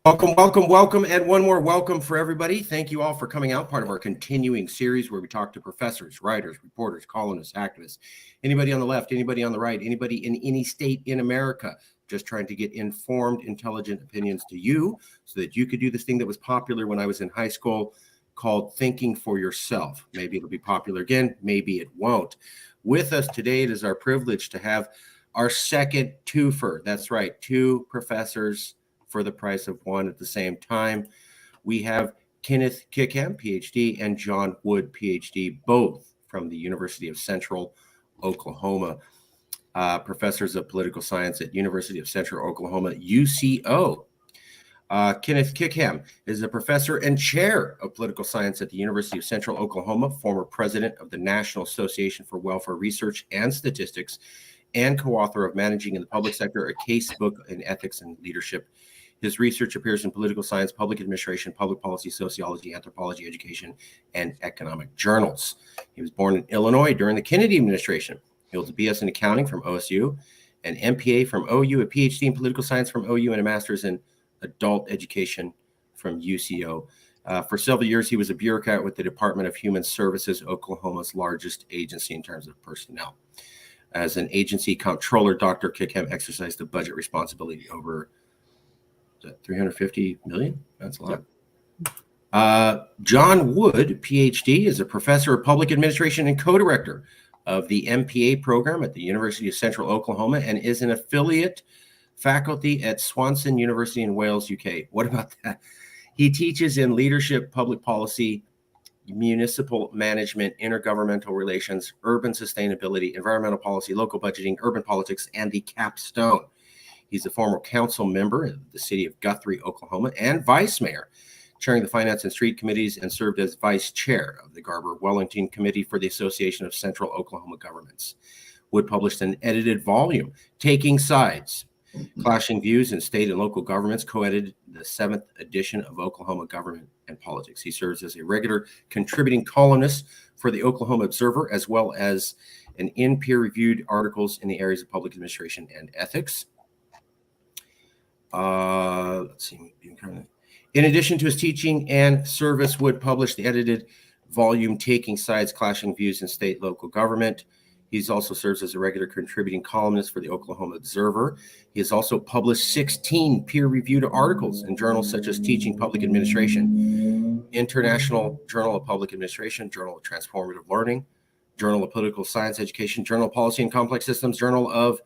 Welcome, and one more welcome for everybody. Thank you all for coming out, part of our continuing series where we talk to professors, writers, reporters, columnists, activists, anybody on the left, anybody on the right, anybody in any state in America, just trying to get informed, intelligent opinions to you so that you could do this thing that was popular when I was in high school called thinking for yourself. Maybe it'll be popular again, maybe it won't. With us today, it is our privilege to have our second twofer. That's right, two professors for the price of one at the same time. We have Kenneth Kickham, PhD, and John Wood, PhD, both from the University of Central Oklahoma, professors of political science at University of Central Oklahoma, UCO. Kenneth Kickham is a professor and chair of political science at the University of Central Oklahoma, former president of the National Association for Welfare Research and Statistics, and co-author of Managing in the Public Sector, a casebook in ethics and leadership. His research appears in political science, public administration, public policy, sociology, anthropology, education, and economic journals. He was born in Illinois during the Kennedy administration. He holds a BS in accounting from OSU, an MPA from OU, a PhD in political science from OU, and a master's in adult education from UCO. For several years, he was a bureaucrat with the Department of Human Services, Oklahoma's largest agency in terms of personnel. As an agency comptroller, Dr. Kickham exercised a budget responsibility over $350 million. That's a lot. John Wood, PhD, is a professor of public administration and co-director of the MPA program at the University of Central Oklahoma and is an affiliate faculty at Swanson University in Wales, UK. What about that? He teaches in leadership, public policy, municipal management, intergovernmental relations, urban sustainability, environmental policy, local budgeting, urban politics, and the capstone. He's a former council member of the city of Guthrie, Oklahoma, and vice mayor, chairing the finance and street committees, and served as vice chair of the Garber-Wellington Committee for the Association of Central Oklahoma Governments. Wood published an edited volume, Taking Sides, Clashing Views in State and Local Governments, co-edited the 7th edition of Oklahoma Government and Politics. He serves as a regular contributing columnist for the Oklahoma Observer, as well as in peer-reviewed articles in the areas of public administration and ethics. Let's see. In addition to his teaching and service, Wood published the edited volume Taking Sides, Clashing Views in State Local Government. He's also serves as a regular contributing columnist for the Oklahoma Observer. He has also published 16 peer-reviewed articles in journals such as Teaching Public Administration, International Journal of Public Administration, Journal of Transformative Learning, Journal of Political Science Education, Journal of Policy and Complex Systems, Journal of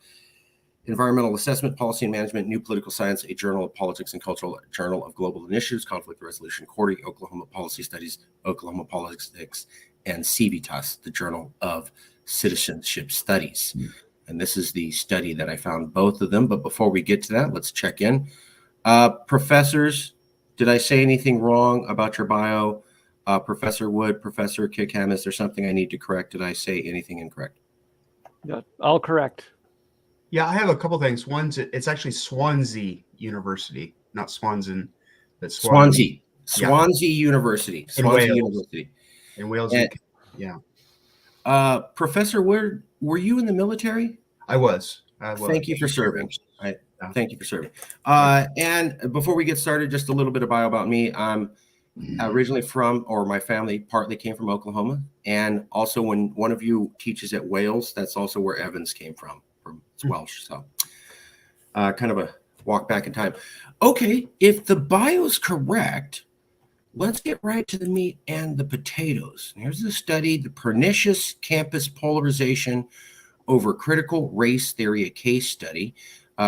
Environmental Assessment, Policy and Management, New Political Science, a Journal of Politics and Cultural, Journal of Global Initiatives, Conflict Resolution, Quarterly, Oklahoma Policy Studies, Oklahoma Politics, and Civitas, the Journal of Citizenship Studies. And this is the study that I found both of them. But before we get to that, let's check in. Professors, did I say anything wrong about your bio? Professor Wood, Professor Kickham, is there something I need to correct? Did I say anything incorrect? Yeah, all correct. Yeah, I have a couple things. One's it's actually Swansea University, not Swanson, but Swansea University. Swansea University. In Wales. And, yeah. Professor Wood, were you in the military? I was. Thank you for serving. Thank you for serving. And before we get started, just a little bit of bio about me. I'm originally from, or my family partly came from Oklahoma. And also when one of you teaches at Wales, that's also where Evans came from. It's Welsh, so kind of a walk back in time. Okay, if the bio's correct, let's get right to the meat and the potatoes. Here's the study, The Pernicious Campus Polarization Over Critical Race Theory, a case study,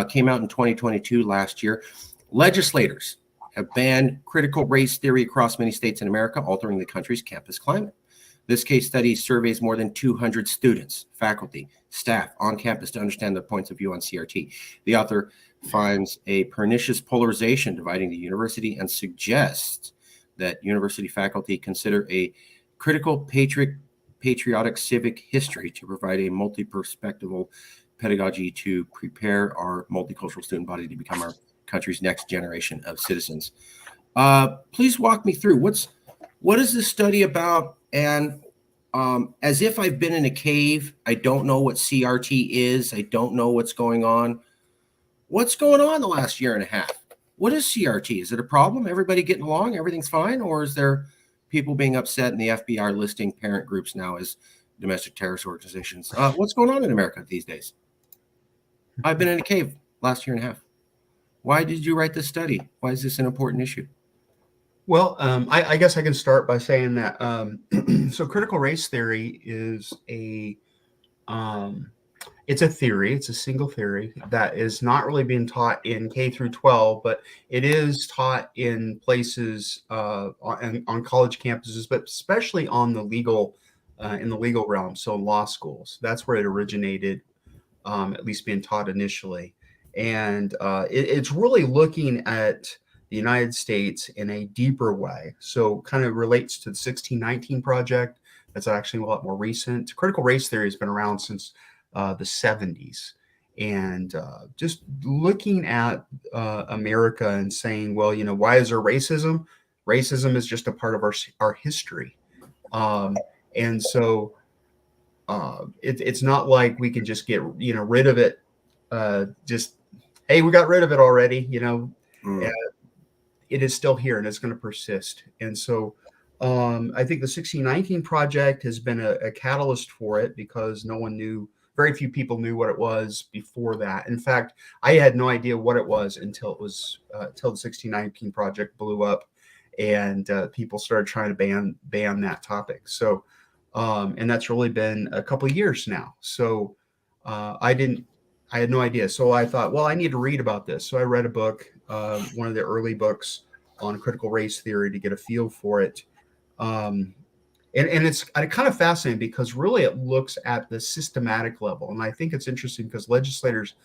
came out in 2022 last year. Legislators have banned critical race theory across many states in America, altering the country's campus climate. This case study surveys more than 200 students, faculty, staff on campus to understand their points of view on CRT. The author finds a pernicious polarization dividing the university and suggests that university faculty consider a critical patriotic civic history to provide a multi-perspectival pedagogy to prepare our multicultural student body to become our country's next generation of citizens. Please walk me through what is this study about? And as if I've been in a cave, I don't know what CRT is. I don't know what's going on. What's going on the last year and a half? What is CRT? Is it a problem? Everybody getting along? Everything's fine? Or is there people being upset and the FBI listing parent groups now as domestic terrorist organizations? What's going on in America these days? I've been in a cave last year and a half. Why did you write this study? Why is this an important issue? Well, I guess I can start by saying that so critical race theory is it's a theory. It's a single theory that is not really being taught in K through 12, but it is taught in places on college campuses, but especially on the legal in the legal realm. So law schools. That's where it originated, at least being taught initially, and it's really looking at the United States in a deeper way. So kind of relates to the 1619 project. That's actually a lot more recent. Critical race theory has been around since the 70s. And just looking at America and saying, well, why is there racism? Racism is just a part of our history. And so it's not like we can just get, rid of it. Hey, we got rid of it already, it is still here and it's going to persist. And so I think the 1619 project has been a catalyst for it because very few people knew what it was before that. In fact, I had no idea what it was until the 1619 project blew up and people started trying to ban that topic. So, and that's really been a couple of years now. So I had no idea. So I thought, well, I need to read about this. So I read a book, one of the early books on critical race theory to get a feel for it. And it's kind of fascinating because really it looks at the systematic level. And I think it's interesting because legislators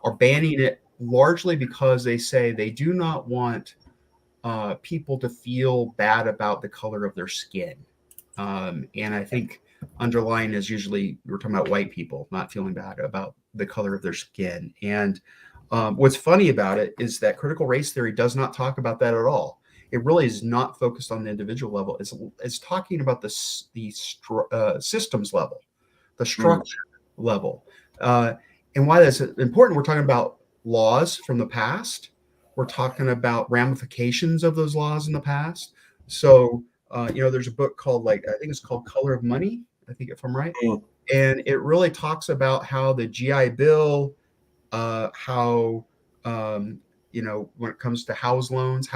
are banning it largely because they say they do not want people to feel bad about the color of their skin. And I think underlying is usually we're talking about white people not feeling bad about the color of their skin. And what's funny about it is that critical race theory does not talk about that at all. It really is not focused on the individual level. It's talking about the systems level, the structure level. And why that's important, we're talking about laws from the past. We're talking about ramifications of those laws in the past. So, there's a book called, I think it's called Color of Money, I think if I'm right. And it really talks about how the GI Bill, when it comes to housing loans,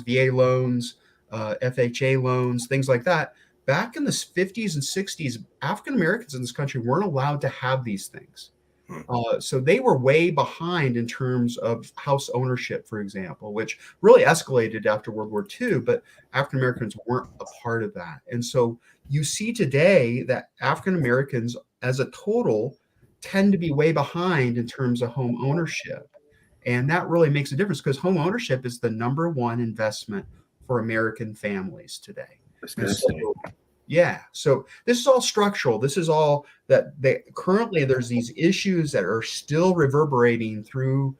VA loans, FHA loans, things like that. Back in the 50s and 60s, African Americans in this country weren't allowed to have these things. So they were way behind in terms of house ownership, for example, which really escalated after World War II, but African Americans weren't a part of that. And so you see today that African Americans as a total tend to be way behind in terms of home ownership. And that really makes a difference because home ownership is the number one investment for American families today. Yeah. So this is all structural. This is all that currently there's these issues that are still reverberating through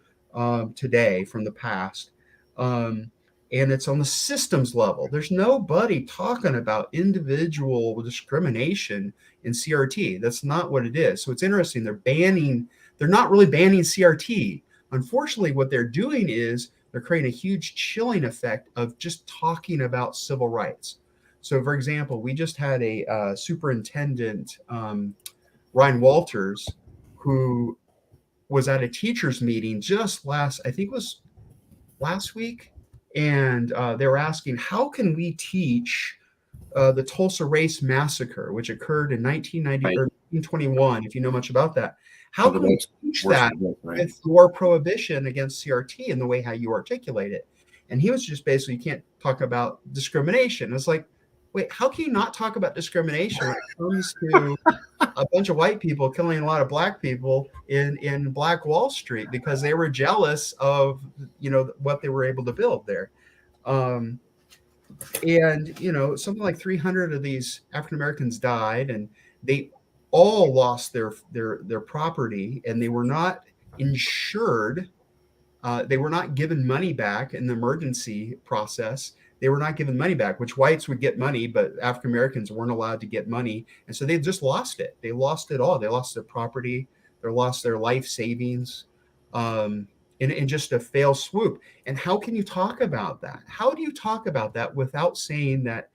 today from the past. And it's on the systems level. There's nobody talking about individual discrimination in CRT. That's not what it is. So it's interesting. They're not really banning CRT. Unfortunately, what they're doing is they're creating a huge chilling effect of just talking about civil rights. So, for example, we just had a superintendent, Ryan Walters, who was at a teachers meeting just last week. And they were asking, how can we teach the Tulsa Race Massacre, which occurred in 1990 or 1921, if you know much about that? How can we teach that with your prohibition against CRT and the way how you articulate it? And he was just basically, you can't talk about discrimination. It's like, wait, how can you not talk about discrimination when it comes to a bunch of white people killing a lot of black people in Black Wall Street because they were jealous of, what they were able to build there. And, something like 300 of these African Americans died and they all lost their property and they were not insured. They were not given money back in the emergency process. They were not given money back, which whites would get money, but African Americans weren't allowed to get money. And so they just lost it. They lost it all. They lost their property. They lost their life savings. And in just a fail swoop. And how can you talk about that? How do you talk about that without saying that,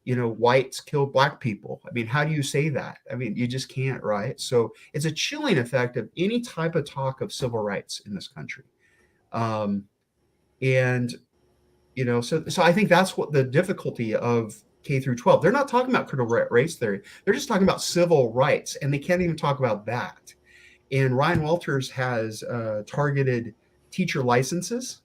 whites kill black people? I mean, how do you say that? I mean, you just can't, right? So it's a chilling effect of any type of talk of civil rights in this country. And, so I think that's what the difficulty of K through 12. They're not talking about critical race theory. They're just talking about civil rights, and they can't even talk about that. And Ryan Walters has targeted teacher licenses.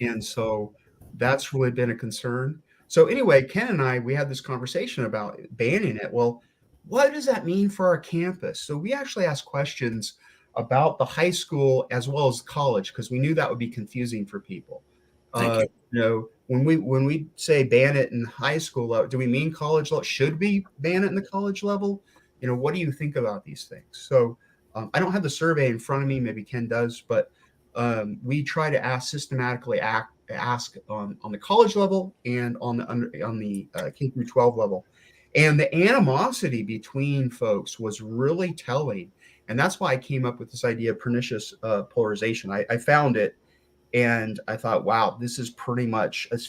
And so that's really been a concern. So anyway, Ken and I, we had this conversation about banning it. Well, what does that mean for our campus? So we actually asked questions about the high school as well as college, because we knew that would be confusing for people. Thank you. When we say ban it in high school level, do we mean college level? Should we ban it in the college level? What do you think about these things? So I don't have the survey in front of me. Maybe Ken does, but we try to systematically ask on the college level and on the K through 12 level. And the animosity between folks was really telling. And that's why I came up with this idea of pernicious polarization. I found it and I thought, wow, this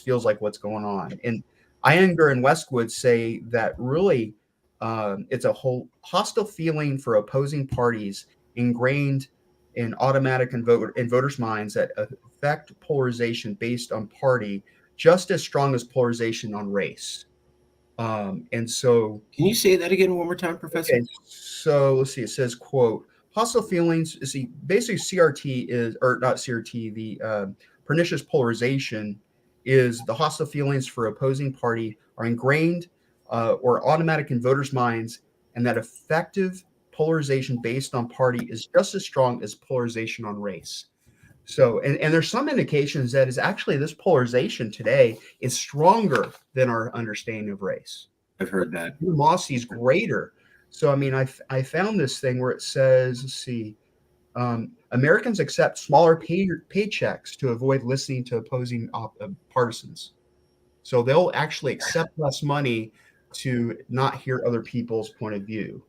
feels like what's going on. And Iyengar and Westwood say that really it's a whole hostile feeling for opposing parties ingrained in automatic and voters' minds that affect polarization based on party just as strong as polarization on race. And so, can you say that again one more time, Professor? Okay, so let's see. It says, quote, hostile feelings. See, basically CRT is, or not CRT, the pernicious polarization is the hostile feelings for opposing party are ingrained or automatic in voters' minds, and that effective polarization based on party is just as strong as polarization on race. So, and there's some indications that is actually this polarization today is stronger than our understanding of race. I've heard that. Animosity is greater. So, I mean, I found this thing where it says, let's see, Americans accept smaller paychecks to avoid listening to opposing partisans. So they'll actually accept less money to not hear other people's point of view.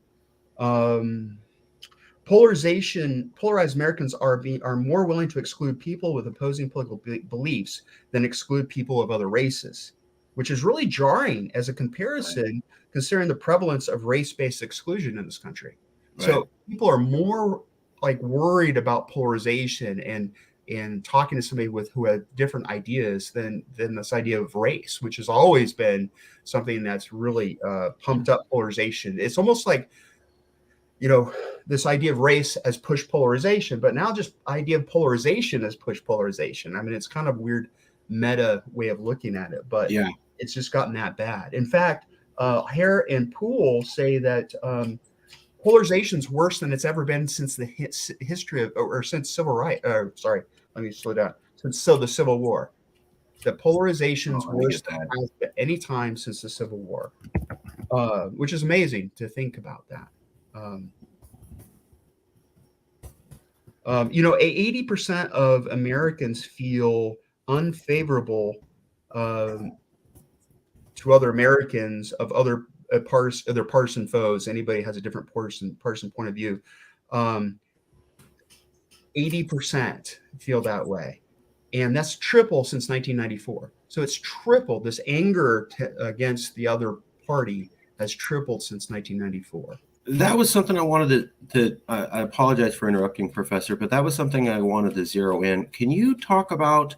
Polarized Americans are more willing to exclude people with opposing political beliefs than exclude people of other races, which is really jarring as a comparison, considering the prevalence of race-based exclusion in this country. Right. So people are more like worried about polarization and talking to somebody who had different ideas than this idea of race, which has always been something that's really pumped up polarization. It's almost like, this idea of race as push polarization, but now just idea of polarization as push polarization. I mean, it's kind of weird meta way of looking at it, but yeah, it's just gotten that bad. In fact, Hare and Poole say that polarization is worse than it's ever been since the history of, or since civil rights. Sorry, let me slow down. Since the Civil War, the polarization is worse than at any time since the Civil War, which is amazing to think about that. 80% of Americans feel unfavorable to other Americans of other partisan foes. Anybody has a different partisan point of view. 80% feel that way, and that's triple since 1994. So it's tripled. This anger against the other party has tripled since 1994. That was something I wanted to I apologize for interrupting, Professor, but that was something I wanted to zero in. Can you talk about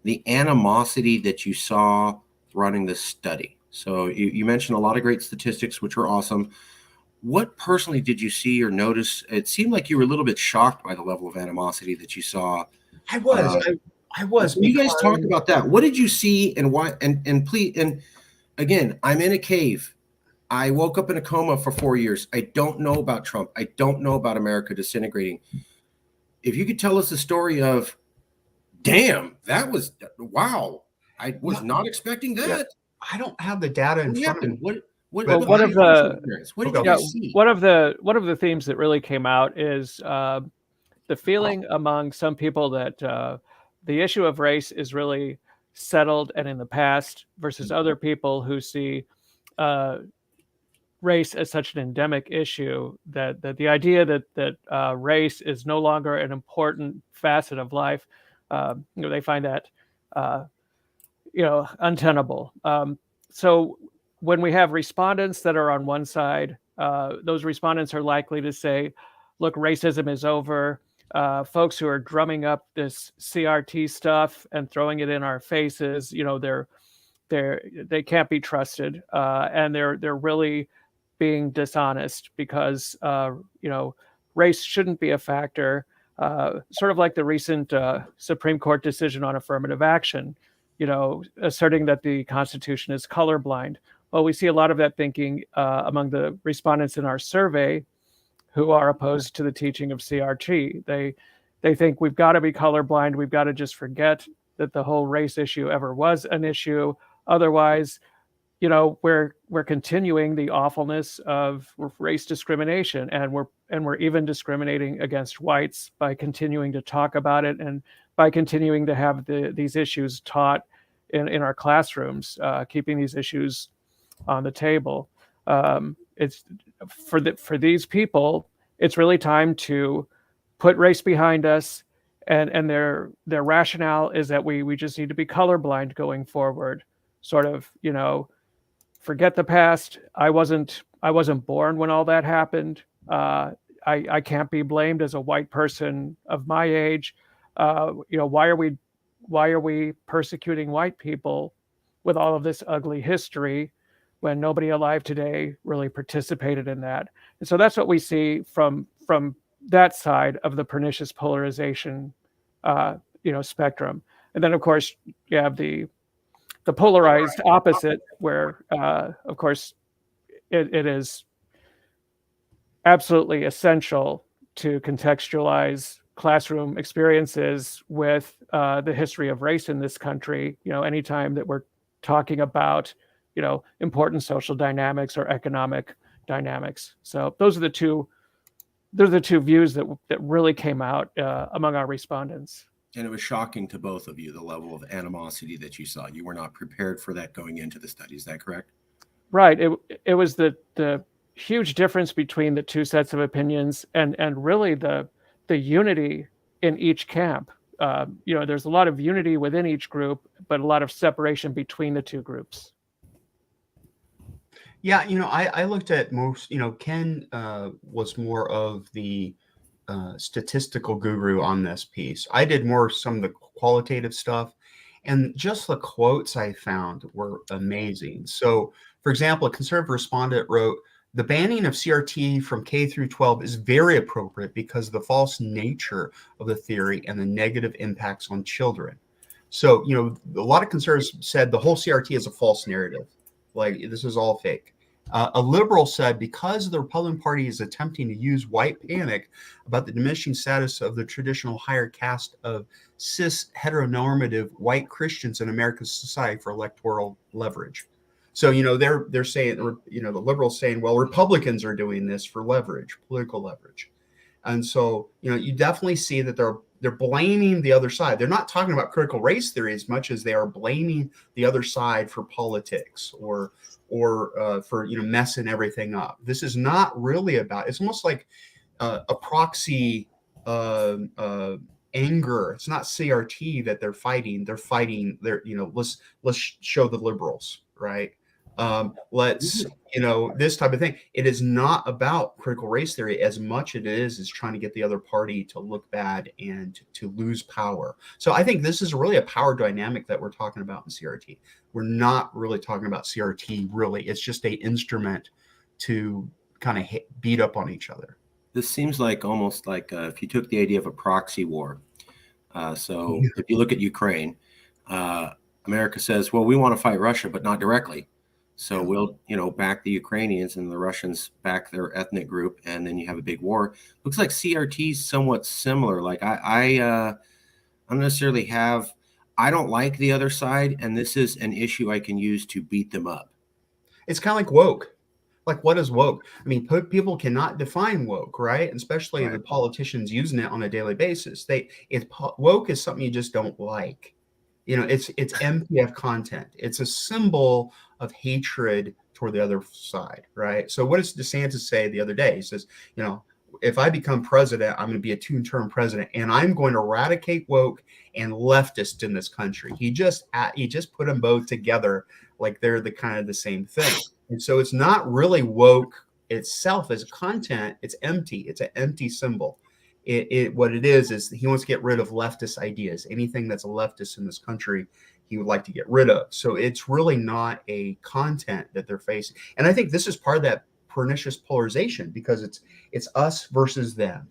the animosity that you saw running this study? So you mentioned a lot of great statistics, which were awesome. What personally did you see or notice? It seemed like you were a little bit shocked by the level of animosity that you saw. I was. I was. You guys talk about that. What did you see and why? And please, and again, I'm in a cave. I woke up in a coma for 4 years. I don't know about Trump. I don't know about America disintegrating. If you could tell us the story of, damn, that was, wow, I was not expecting that. Yeah. I don't have the data in front of me. One of the themes that really came out is the feeling among some people that the issue of race is really settled and in the past, versus other people who see race as such an endemic issue, that the idea that race is no longer an important facet of life, they find that untenable. So when we have respondents that are on one side, those respondents are likely to say, look, racism is over. Folks who are drumming up this CRT stuff and throwing it in our faces, they can't be trusted, and they're really being dishonest, because race shouldn't be a factor. Sort of like the recent Supreme Court decision on affirmative action, asserting that the Constitution is colorblind. Well, we see a lot of that thinking among the respondents in our survey who are opposed to the teaching of CRT. They think we've got to be colorblind. We've got to just forget that the whole race issue ever was an issue. Otherwise, we're continuing the awfulness of race discrimination, and we're even discriminating against whites by continuing to talk about it, and by continuing to have these issues taught in our classrooms, keeping these issues on the table. It's for these people, it's really time to put race behind us, and their rationale is that we just need to be colorblind going forward. Sort of, forget the past. I wasn't born when all that happened. I can't be blamed as a white person of my age. Why are we persecuting white people with all of this ugly history when nobody alive today really participated in that? And so that's what we see from that side of the pernicious polarization, spectrum. And then, of course, you have the polarized opposite, where, of course, it is absolutely essential to contextualize classroom experiences with the history of race in this country. Anytime that we're talking about, important social dynamics or economic dynamics. So those are the two views that really came out among our respondents. And it was shocking to both of you, the level of animosity that you saw. You were not prepared for that going into the study. Is that correct? Right. It was the huge difference between the two sets of opinions, and really the unity in each camp. There's a lot of unity within each group, but a lot of separation between the two groups. Yeah, I looked at most, Ken was more of the statistical guru on this piece. I did some of the qualitative stuff, and just the quotes I found were amazing. So, for example, a conservative respondent wrote, "The banning of CRT from K through 12 is very appropriate because of the false nature of the theory and the negative impacts on children." So, a lot of conservatives said the whole CRT is a false narrative. Like, this is all fake. A liberal said, because the Republican Party is attempting to use white panic about the diminishing status of the traditional higher caste of cis heteronormative white Christians in America's society for electoral leverage. So, they're saying, the liberals saying, well, Republicans are doing this for leverage, political leverage. And so, you definitely see that they're blaming the other side. They're not talking about critical race theory as much as they are blaming the other side for politics or for messing everything up. This is not really about. It's almost like a proxy anger. It's not CRT that they're fighting. They're fighting. Let's show the liberals, right? Let's this type of thing. It is not about critical race theory as much as it is trying to get the other party to look bad and to lose power. So I think this is really a power dynamic that we're talking about in CRT. We're not really talking about CRT, really. It's just an instrument to kind of beat up on each other. This seems like almost like if you took the idea of a proxy war. So if you look at Ukraine, America says, well, we want to fight Russia, but not directly. So we'll, back the Ukrainians, and the Russians back their ethnic group, and then you have a big war. Looks like CRT is somewhat similar. Like I don't necessarily have. I don't like the other side, and this is an issue I can use to beat them up. It's kind of like woke. Like, what is woke? I mean, people cannot define woke, right? And especially the politicians using it on a daily basis. Woke is something you just don't like. It's MPF content. It's a symbol of hatred toward the other side, right? So what does DeSantis say the other day? He says, if I become president, I'm going to be a two-term president, and I'm going to eradicate woke and leftist in this country. He just put them both together like they're the kind of the same thing. And so it's not really woke itself as content. It's empty. It's an empty symbol. What it is he wants to get rid of leftist ideas. Anything that's a leftist in this country, he would like to get rid of. So it's really not a content that they're facing. And I think this is part of that pernicious polarization, because it's us versus them.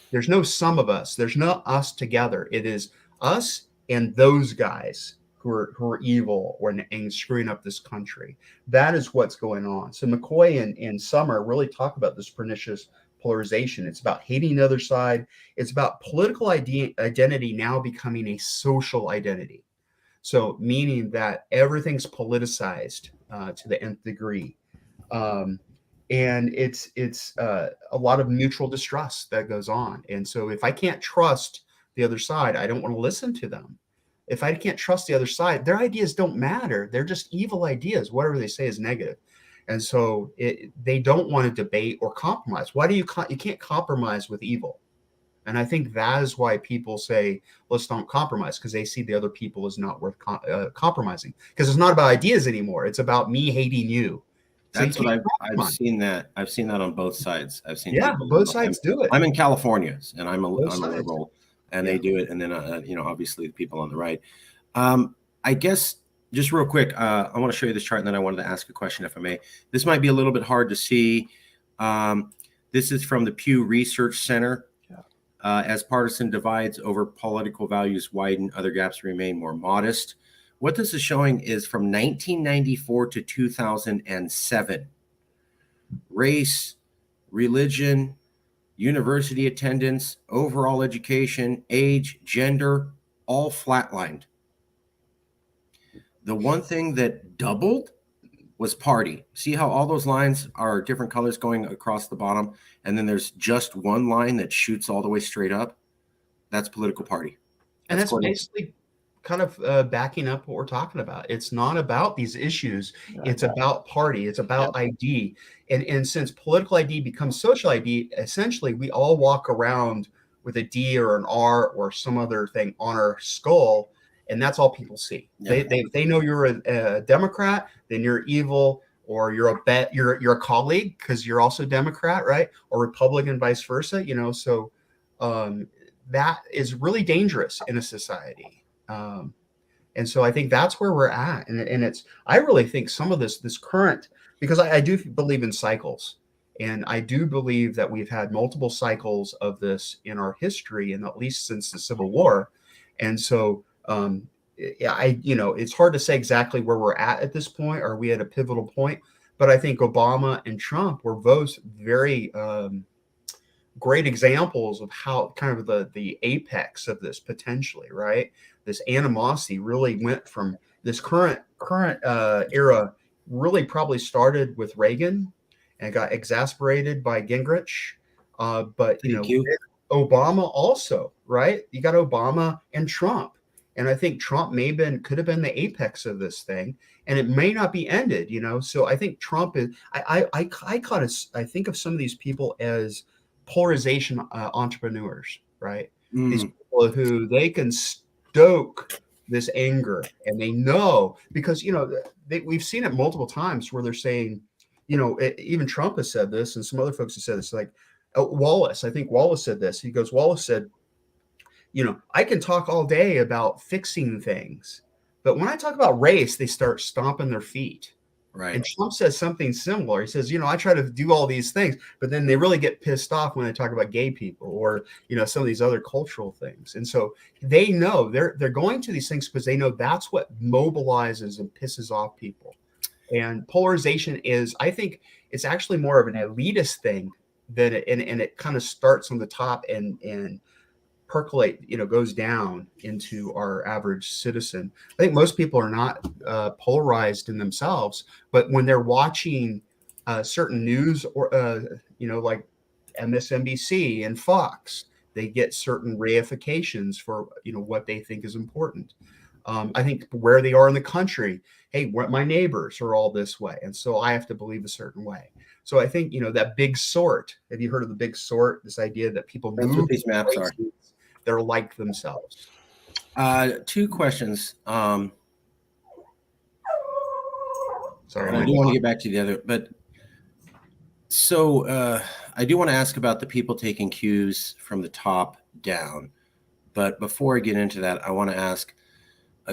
There's no sum of us. There's no us together. It is us and those guys who are evil and screwing up this country. That is what's going on. So McCoy and Summer really talk about this pernicious polarization. It's about hating the other side. It's about political identity now becoming a social identity. So meaning that everything's politicized to the nth degree. And it's a lot of mutual distrust that goes on. And so if I can't trust the other side, I don't want to listen to them. If I can't trust the other side, their ideas don't matter. They're just evil ideas. Whatever they say is negative. And so they don't want to debate or compromise. Why do you can't compromise with evil? And I think that is why people say, let's don't compromise, because they see the other people as not worth compromising. Because it's not about ideas anymore. It's about me hating you. That's what I've seen that. I've seen that on both sides. I've seen both sides do it. I'm in California, and I'm a liberal, and they do it. And then, obviously the people on the right. I guess just real quick, I want to show you this chart, and then I wanted to ask a question, if I may. This might be a little bit hard to see. This is from the Pew Research Center. As partisan divides over political values widen, other gaps remain more modest. What this is showing is from 1994 to 2007, race, religion, university attendance, overall education, age, gender, all flatlined. The one thing that doubled was party. See how all those lines are different colors going across the bottom, and then there's just one line that shoots all the way straight up? That's political party. And that's basically kind of backing up what we're talking about. It's not about these issues. It's about party. It's about ID. And since political ID becomes social ID, essentially we all walk around with a D or an R or some other thing on our skull, and that's all people see. Yeah. They know you're a Democrat, then you're evil, or you're a colleague because you're also Democrat, right? Or Republican, vice versa. So that is really dangerous in a society. And so I think that's where we're at. And I really think some of this current, because I do believe in cycles, and I do believe that we've had multiple cycles of this in our history, and at least since the Civil War. And so, it's hard to say exactly where we're at this point. Are we at a pivotal point? But I think Obama and Trump were both very great examples of how kind of the apex of this potentially, right? This animosity really went from this current era, really probably started with Reagan and got exacerbated by Gingrich. But Obama also, right? You got Obama and Trump. And I think Trump could have been the apex of this thing, and it may not be ended, So I think Trump is. I think of some of these people as polarization entrepreneurs, right? These people who they can stoke this anger, and they know because we've seen it multiple times where they're saying, even Trump has said this, and some other folks have said this, like Wallace. I think Wallace said this. Wallace said, I can talk all day about fixing things, but when I talk about race, they start stomping their feet. Right. And Trump says something similar. He says, I try to do all these things, but then they really get pissed off when they talk about gay people or, some of these other cultural things. And so they know they're going to these things because they know that's what mobilizes and pisses off people. And polarization is, I think it's actually more of an elitist thing and it kind of starts on the top and percolate, goes down into our average citizen. I think most people are not polarized in themselves, but when they're watching certain news or, like MSNBC and Fox, they get certain reifications for, what they think is important. I think where they are in the country. Hey, what my neighbors are all this way, and so I have to believe a certain way. So I think, that big sort. Have you heard of the big sort? This idea that people That's move what these maps are. they're like themselves. Two questions. Sorry, I do want to get back to the other, but so I do want to ask about the people taking cues from the top down. But before I get into that, I want to ask,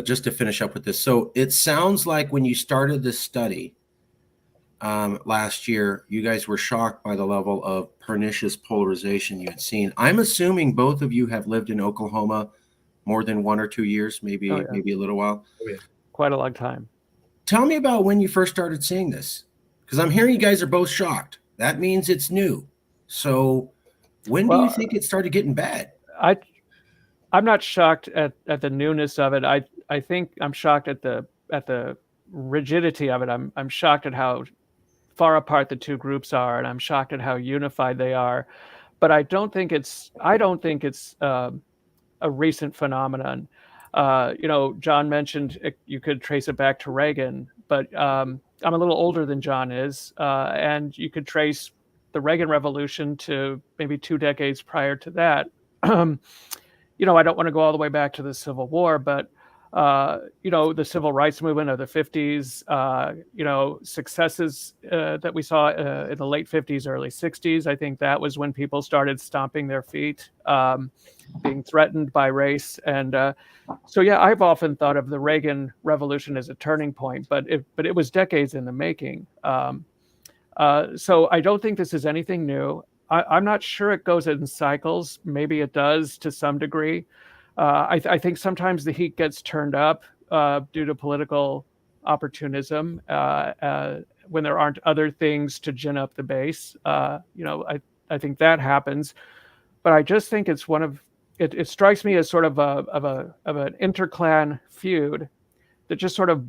just to finish up with this. So it sounds like when you started this study last year, you guys were shocked by the level of pernicious polarization you had seen. I'm assuming both of you have lived in Oklahoma more than 1 or 2 years, maybe a little while. Oh, yeah. Quite a long time. Tell me about when you first started seeing this, because I'm hearing you guys are both shocked. That means it's new. So when do you think it started getting bad? I'm not shocked at the newness of it. I think I'm shocked at the rigidity of it. I'm shocked at how far apart the two groups are, and I'm shocked at how unified they are. But I don't think it's a recent phenomenon. John mentioned you could trace it back to Reagan, but I'm a little older than John is, and you could trace the Reagan Revolution to maybe 2 decades prior to that. I don't want to go all the way back to the Civil War, but the civil rights movement of the 50s, successes that we saw in the late 50s, early 60s. I think that was when people started stomping their feet, being threatened by race. And I've often thought of the Reagan Revolution as a turning point, but it was decades in the making. So I don't think this is anything new. I'm not sure it goes in cycles. Maybe it does to some degree. I think sometimes the heat gets turned up due to political opportunism when there aren't other things to gin up the base. I think that happens, but I just think it's it strikes me as sort of an interclan feud that just sort of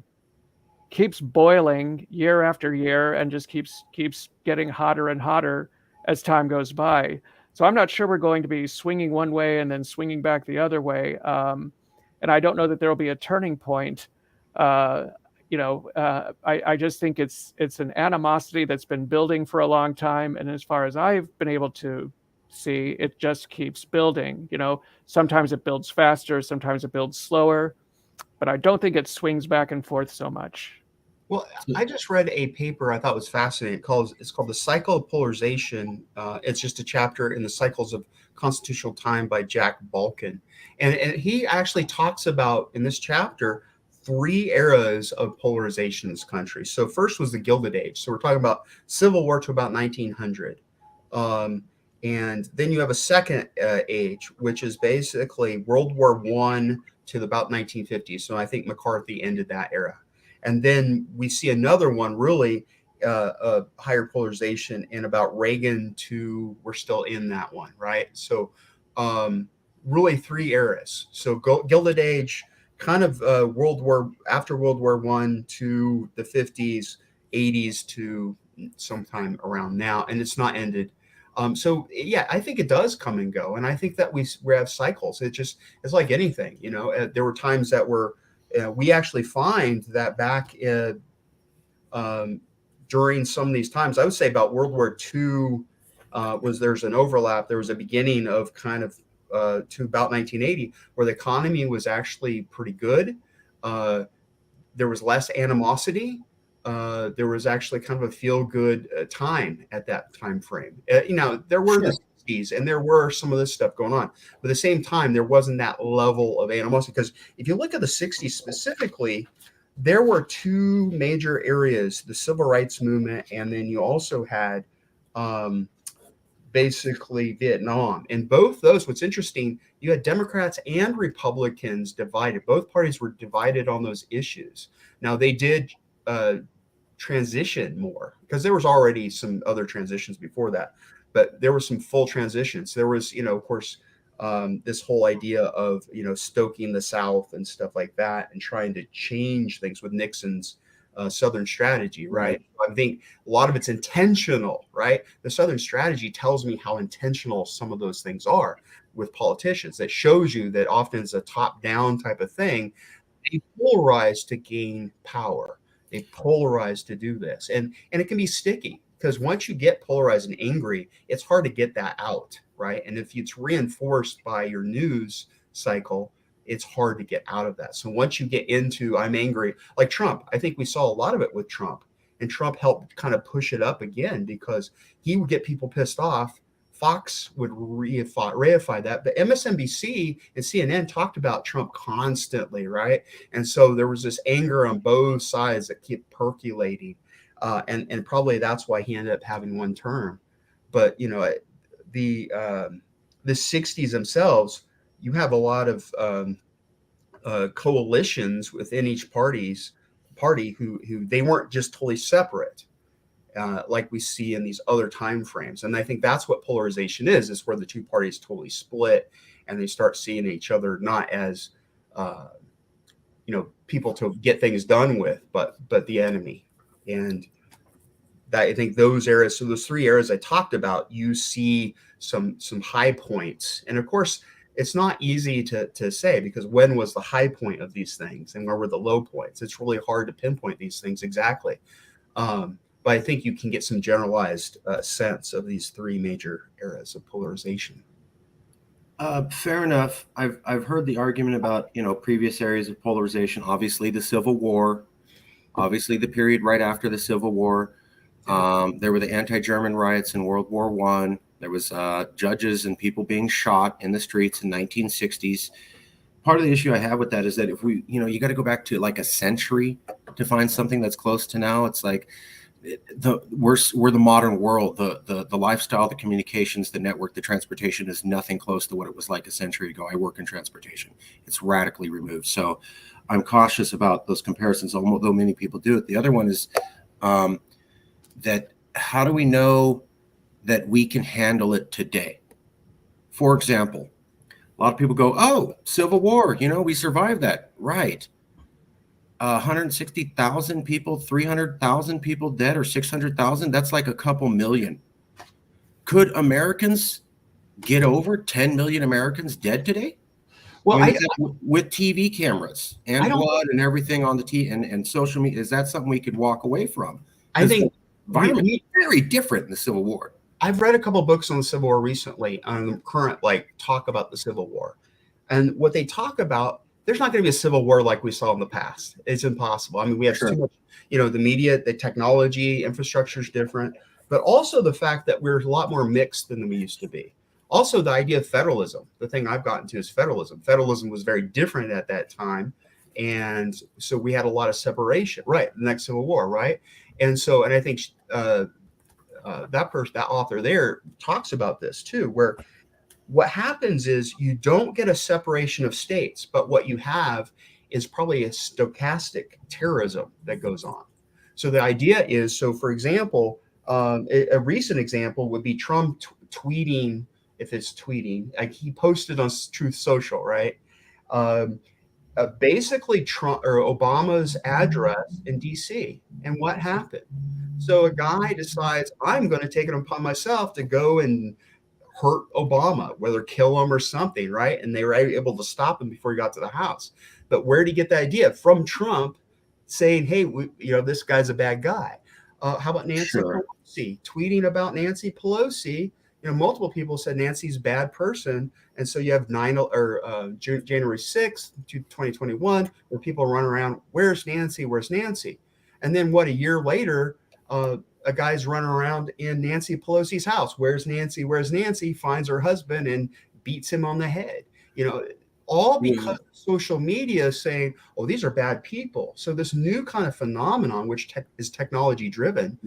keeps boiling year after year and just keeps getting hotter and hotter as time goes by. So I'm not sure we're going to be swinging one way and then swinging back the other way. And I don't know that there will be a turning point. I just think it's an animosity that's been building for a long time. And as far as I've been able to see, it just keeps building. Sometimes it builds faster, sometimes it builds slower, but I don't think it swings back and forth so much. Well, I just read a paper I thought was fascinating. It's called The Cycle of Polarization. It's just a chapter in the Cycles of Constitutional Time by Jack Balkin. And he actually talks about, in this chapter, 3 eras of polarization in this country. So first was the Gilded Age. So we're talking about Civil War to about 1900. And then you have a second age, which is basically World War I to about 1950. So I think McCarthy ended that era. And then we see another one, really higher polarization in about Reagan to, we're still in that one, right? So really 3 eras. So Gilded Age, kind of after World War I to the 50s, 80s to sometime around now, and it's not ended. I think it does come and go, and I think that we have cycles. It's like anything, there were times that we actually find that back during some of these times, I would say about World War II, there's an overlap. There was a beginning of kind of to about 1980 where the economy was actually pretty good. There was less animosity. There was actually kind of a feel-good time at that time frame. There were the 60s and there were some of this stuff going on, but at the same time, there wasn't that level of animosity. Because if you look at the 60s specifically, there were 2 major areas: the civil rights movement, and then you also had basically Vietnam. And both those, what's interesting, you had Democrats and Republicans divided. Both parties were divided on those issues. Now, they did transition more because there was already some other transitions before that, but there were some full transitions. There was, of course, this whole idea of, stoking the South and stuff like that and trying to change things with Nixon's Southern strategy, right? I think a lot of it's intentional, right? The Southern strategy tells me how intentional some of those things are with politicians. That shows you that often it's a top-down type of thing. They polarize to gain power. They polarize to do this, and it can be sticky because once you get polarized and angry, it's hard to get that out, right? And if it's reinforced by your news cycle, it's hard to get out of that. So once you get into I'm angry, like Trump, I think we saw a lot of it with Trump, and Trump helped kind of push it up again because he would get people pissed off. Fox would reify that, but MSNBC and CNN talked about Trump constantly, right? And so there was this anger on both sides that kept percolating, and probably that's why he ended up having one term. But the 60s themselves, you have a lot of coalitions within each party who they weren't just totally separate. Like we see in these other time frames. And I think that's what polarization is where the two parties totally split and they start seeing each other not as, people to get things done with, but the enemy. And that, I think those eras, so those three eras I talked about, you see some high points. And of course, it's not easy to say because when was the high point of these things and where were the low points? It's really hard to pinpoint these things exactly. But I think you can get some generalized sense of these three major eras of polarization. Fair enough. I've heard the argument about previous areas of polarization. Obviously, the Civil War. Obviously, the period right after the Civil War. There were the anti-German riots in World War I. There was judges and people being shot in the streets in 1960s. Part of the issue I have with that is that if we, you got to go back to like a century to find something that's close to now. It's like we're the modern world. The lifestyle, the communications, the network, the transportation is nothing close to what it was like a century ago. I work in transportation. It's radically removed. So I'm cautious about those comparisons, although many people do it. The other one is that how do we know that we can handle it today? For example, a lot of people go, oh, Civil War, we survived that. Right. 160,000 people, 300,000 people dead, or 600,000. That's like a couple million. Could Americans get over 10 million Americans dead today? Well, with TV cameras and blood and everything on the TV and social media, is that something we could walk away from? I think the environment is very different in the Civil War. I've read a couple of books on the Civil War recently on the current talk about the Civil War. And what they talk about, there's not going to be a civil war like we saw in the past. It's impossible. I mean, we have too much, the media, the technology, infrastructure is different, but also the fact that we're a lot more mixed than we used to be. Also, the idea of federalism. The thing I've gotten to is federalism. Federalism was very different at that time. And so we had a lot of separation, right? The next Civil War, right? And so, and I think that author there talks about this too, where what happens is you don't get a separation of states, but what you have is probably a stochastic terrorism that goes on. So the idea is, so for example, a recent example would be Trump tweeting, if it's tweeting, like he posted on Truth Social, right? Basically Trump or Obama's address in DC. And what happened? So a guy decides, I'm going to take it upon myself to go and hurt Obama, whether kill him or something, right? And they were able to stop him before he got to the house. But where did he get the idea? From Trump saying, hey, this guy's a bad guy. How about Nancy Pelosi? Tweeting about Nancy Pelosi, multiple people said Nancy's a bad person. And so you have January 6th, 2021, where people run around, where's Nancy? Where's Nancy? And then a year later, a guy's running around in Nancy Pelosi's house. Where's Nancy? Where's Nancy? Finds her husband and beats him on the head. All because social media is saying, oh, these are bad people. So this new kind of phenomenon, which is technology driven,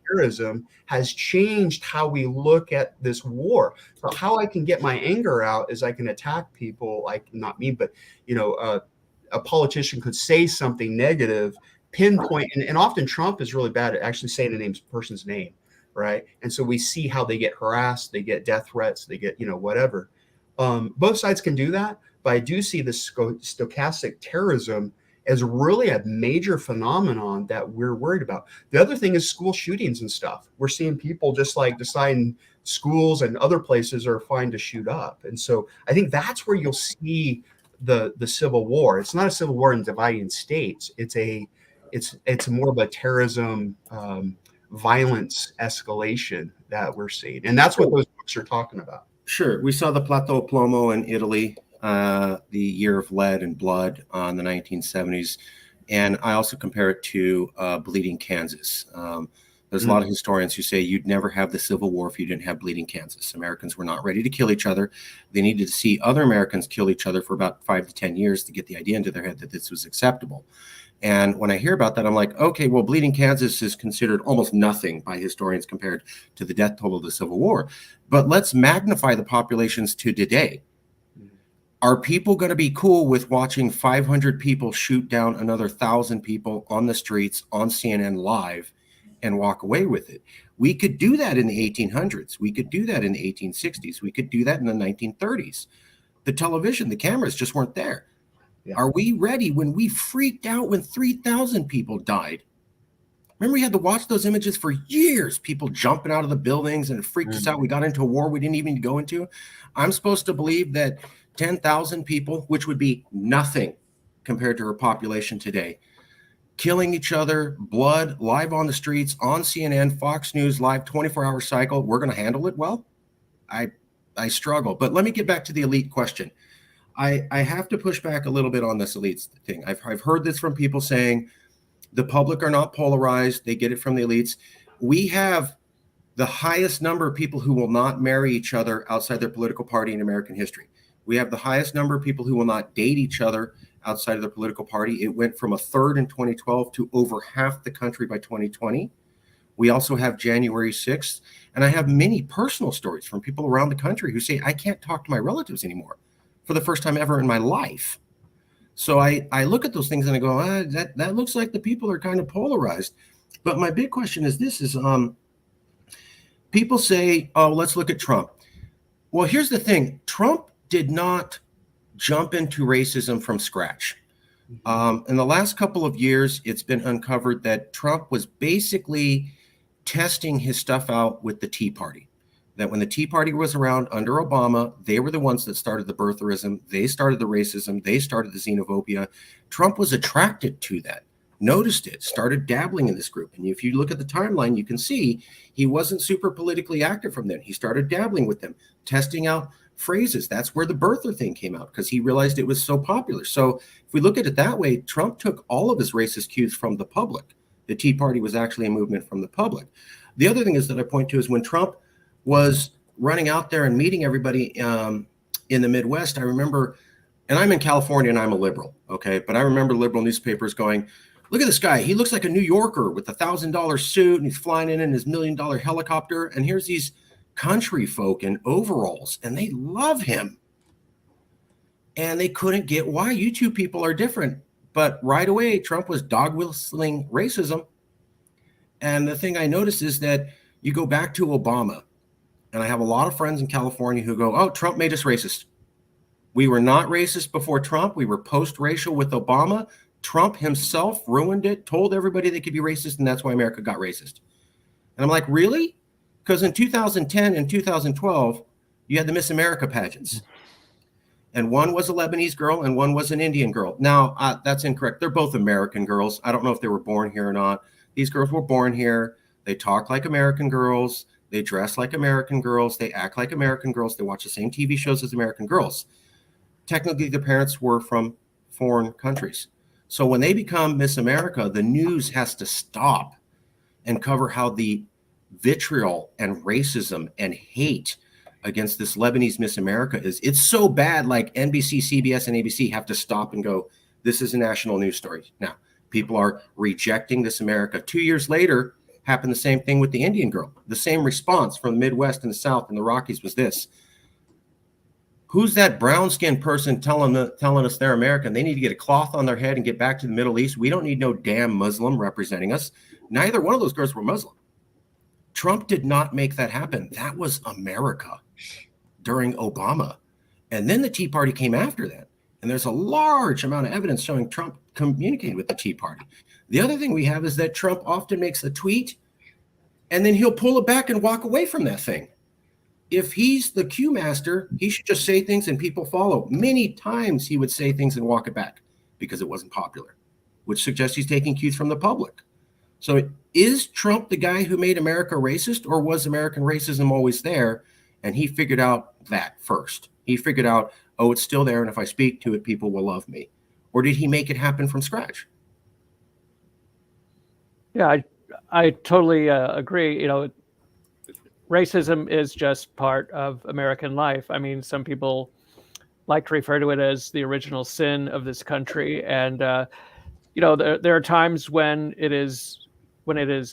terrorism, has changed how we look at this war. So how I can get my anger out is I can attack people, like not me, but a politician could say something negative, pinpoint, and often Trump is really bad at actually saying the person's name, right? And so we see how they get harassed, they get death threats, they get whatever. Both sides can do that, but I do see the stochastic terrorism as really a major phenomenon that we're worried about. The other thing is school shootings and stuff. We're seeing people just deciding schools and other places are fine to shoot up. And so I think that's where you'll see the Civil War. It's not a civil war in dividing states. It's more of a terrorism, violence escalation that we're seeing, and that's what those books are talking about. Sure, we saw the Plateau Plomo in Italy, the year of lead and blood in the 1970s, and I also compare it to Bleeding Kansas. There's a lot of historians who say you'd never have the Civil War if you didn't have Bleeding Kansas. Americans were not ready to kill each other. They needed to see other Americans kill each other for about 5 to 10 years to get the idea into their head that this was acceptable. And when I hear about that, I'm like, okay, well, Bleeding Kansas is considered almost nothing by historians compared to the death toll of the Civil War. But let's magnify the populations to today. Are people going to be cool with watching 500 people shoot down another 1,000 people on the streets on CNN live and walk away with it? We could do that in the 1800s. We could do that in the 1860s. We could do that in the 1930s. The television, the cameras just weren't there. Yeah. Are we ready when we freaked out when 3,000 people died? Remember, we had to watch those images for years, people jumping out of the buildings, and it freaked us out. We got into a war we didn't even go into. I'm supposed to believe that 10,000 people, which would be nothing compared to our population today, killing each other, blood, live on the streets, on CNN, Fox News, live 24-hour cycle, we're going to handle it well? I struggle. But let me get back to the elite question. I have to push back a little bit on this elites thing. I've heard this from people saying the public are not polarized. They get it from the elites. We have the highest number of people who will not marry each other outside their political party in American history. We have the highest number of people who will not date each other outside of their political party. It went from a third in 2012 to over half the country by 2020. We also have January 6th. And I have many personal stories from people around the country who say, I can't talk to my relatives anymore for the first time ever in my life. So I look at those things and I go, that looks like the people are kind of polarized. But my big question is this, is people say, oh, let's look at Trump. Well, here's the thing. Trump did not jump into racism from scratch. In the last couple of years, it's been uncovered that Trump was basically testing his stuff out with the Tea Party. That when the Tea Party was around under Obama, they were the ones that started the birtherism. They started the racism. They started the xenophobia. Trump was attracted to that, noticed it, started dabbling in this group. And if you look at the timeline, you can see he wasn't super politically active from then. He started dabbling with them, testing out phrases. That's where the birther thing came out, because he realized it was so popular. So if we look at it that way, Trump took all of his racist cues from the public. The Tea Party was actually a movement from the public. The other thing is that I point to is when Trump was running out there and meeting everybody in the Midwest, I remember, and I'm in California and I'm a liberal, okay? But I remember liberal newspapers going, look at this guy. He looks like a New Yorker with $1,000 suit, and he's flying in his $1 million helicopter. And here's these country folk in overalls, and they love him. And they couldn't get why. You two people are different. But right away, Trump was dog whistling racism. And the thing I noticed is that you go back to Obama, and I have a lot of friends in California who go, oh, Trump made us racist. We were not racist before Trump. We were post-racial with Obama. Trump himself ruined it, told everybody they could be racist, and that's why America got racist. And I'm like, really? Because in 2010 and 2012, you had the Miss America pageants. And one was a Lebanese girl and one was an Indian girl. Now, that's incorrect. They're both American girls. I don't know if they were born here or not. These girls were born here. They talk like American girls. They dress like American girls. They act like American girls. They watch the same TV shows as American girls. Technically, their parents were from foreign countries. So when they become Miss America, the news has to stop and cover how the vitriol and racism and hate against this Lebanese Miss America is. It's so bad, like NBC, CBS, and ABC have to stop and go, this is a national news story. Now, people are rejecting this America. 2 years later, happened the same thing with the Indian girl. The same response from the Midwest and the South and the Rockies was this. Who's that brown-skinned person telling us they're American? They need to get a cloth on their head and get back to the Middle East. We don't need no damn Muslim representing us. Neither one of those girls were Muslim. Trump did not make that happen. That was America during Obama. And then the Tea Party came after that. And there's a large amount of evidence showing Trump communicated with the Tea Party. The other thing we have is that Trump often makes a tweet and then he'll pull it back and walk away from that thing. if he's the Q master, he should just say things and people follow. Many times he would say things and walk it back because it wasn't popular, which suggests he's taking cues from the public. So is Trump the guy who made America racist, or was American racism always there? And he figured out that first. He figured out, oh, it's still there, and if I speak to it, people will love me. Or did he make it happen from scratch? Yeah, I totally agree. Racism is just part of American life. I mean, some people like to refer to it as the original sin of this country, and there are times when it is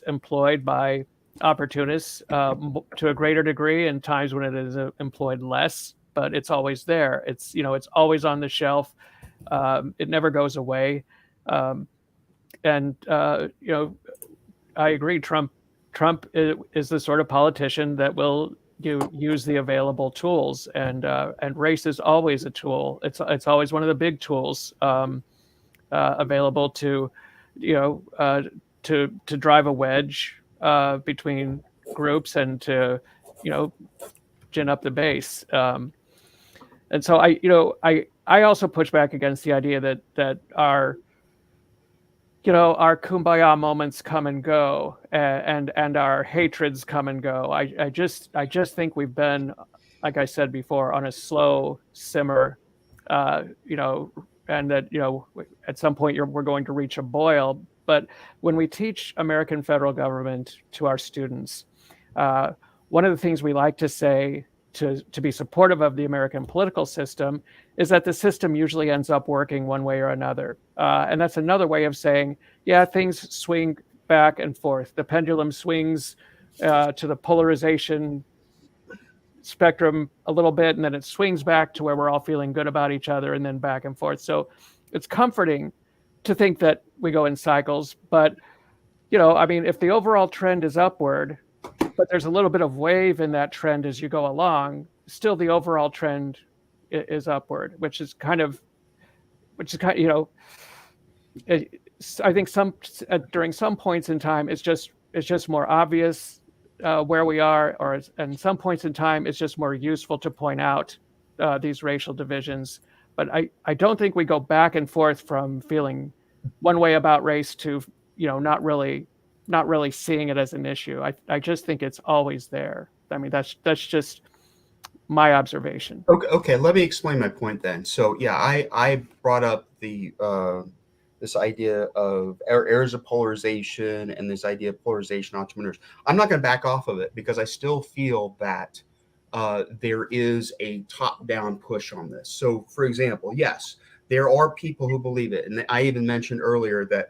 employed by opportunists to a greater degree, and times when it is employed less. But it's always there. It's always on the shelf. It never goes away. And I agree. Trump is the sort of politician that will use the available tools, and race is always a tool. It's always one of the big tools available to drive a wedge between groups and to gin up the base. And so I also push back against the idea that our kumbaya moments come and go, and our hatreds come and go. I just think we've been, like I said before, on a slow simmer, and that at some point we're going to reach a boil. But when we teach American federal government to our students, one of the things we like to say to be supportive of the American political system is that the system usually ends up working one way or another. And that's another way of saying, yeah, things swing back and forth. The pendulum swings to the polarization spectrum a little bit, and then it swings back to where we're all feeling good about each other, and then back and forth. So it's comforting to think that we go in cycles. But, if the overall trend is upward, but there's a little bit of wave in that trend as you go along, still the overall trend is upward, which is kind of, I think during some points in time, it's just more obvious where we are, and some points in time, it's just more useful to point out these racial divisions. But I don't think we go back and forth from feeling one way about race to, not really seeing it as an issue. I just think it's always there. I mean, that's just my observation. Okay, let me explain my point then. So yeah, I brought up this idea of areas of polarization and this idea of polarization entrepreneurs. I'm not going to back off of it because I still feel that there is a top-down push on this. So, for example, yes, there are people who believe it, and I even mentioned earlier that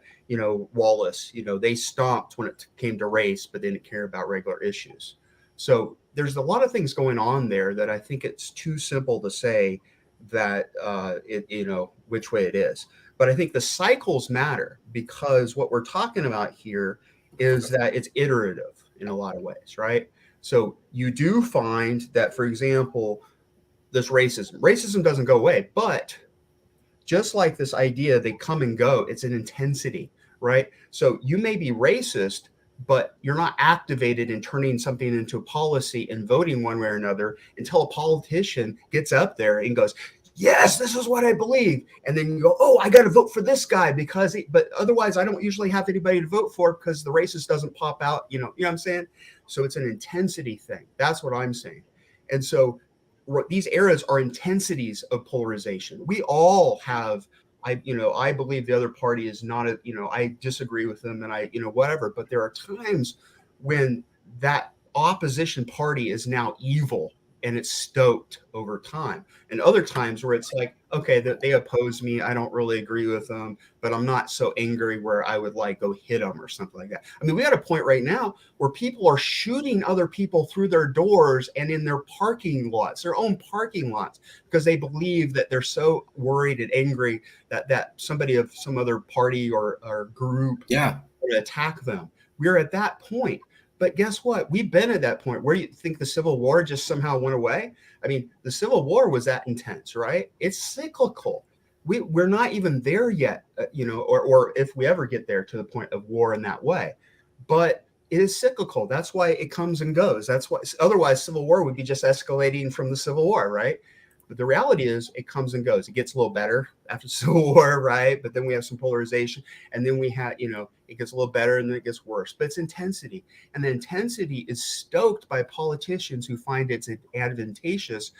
Wallace, they stomped when it came to race, but they didn't care about regular issues. So there's a lot of things going on there that I think it's too simple to say that which way it is. But I think the cycles matter, because what we're talking about here is that it's iterative in a lot of ways, right? So you do find that, for example, this racism doesn't go away, but just like this idea, they come and go. It's an intensity, right? So you may be racist, but you're not activated in turning something into a policy and voting one way or another until a politician gets up there and goes, yes, this is what I believe. And then you go, oh, I got to vote for this guy but otherwise I don't usually have anybody to vote for because the racist doesn't pop out. You know what I'm saying? So it's an intensity thing. That's what I'm saying. And so these eras are intensities of polarization. We all have, I believe the other party is not I disagree with them and whatever, but there are times when that opposition party is now evil and it's stoked over time. And other times where it's like, okay, they oppose me. I don't really agree with them, but I'm not so angry where I would go hit them or something like that. I mean, we got a point right now where people are shooting other people through their doors and in their parking lots, their own parking lots, because they believe that they're so worried and angry that somebody of some other party or group would attack them. We're at that point. But guess what? We've been at that point. Where you think the Civil War just somehow went away? I mean, the Civil War was that intense, right? It's cyclical. We're not even there yet, or if we ever get there to the point of war in that way. But it is cyclical. That's why it comes and goes. That's why otherwise Civil War would be just escalating from the Civil War, right? But the reality is it comes and goes. It gets a little better after Civil War, right? But then we have some polarization, and then we have, it gets a little better and then it gets worse. But it's intensity. And the intensity is stoked by politicians who find it's advantageous,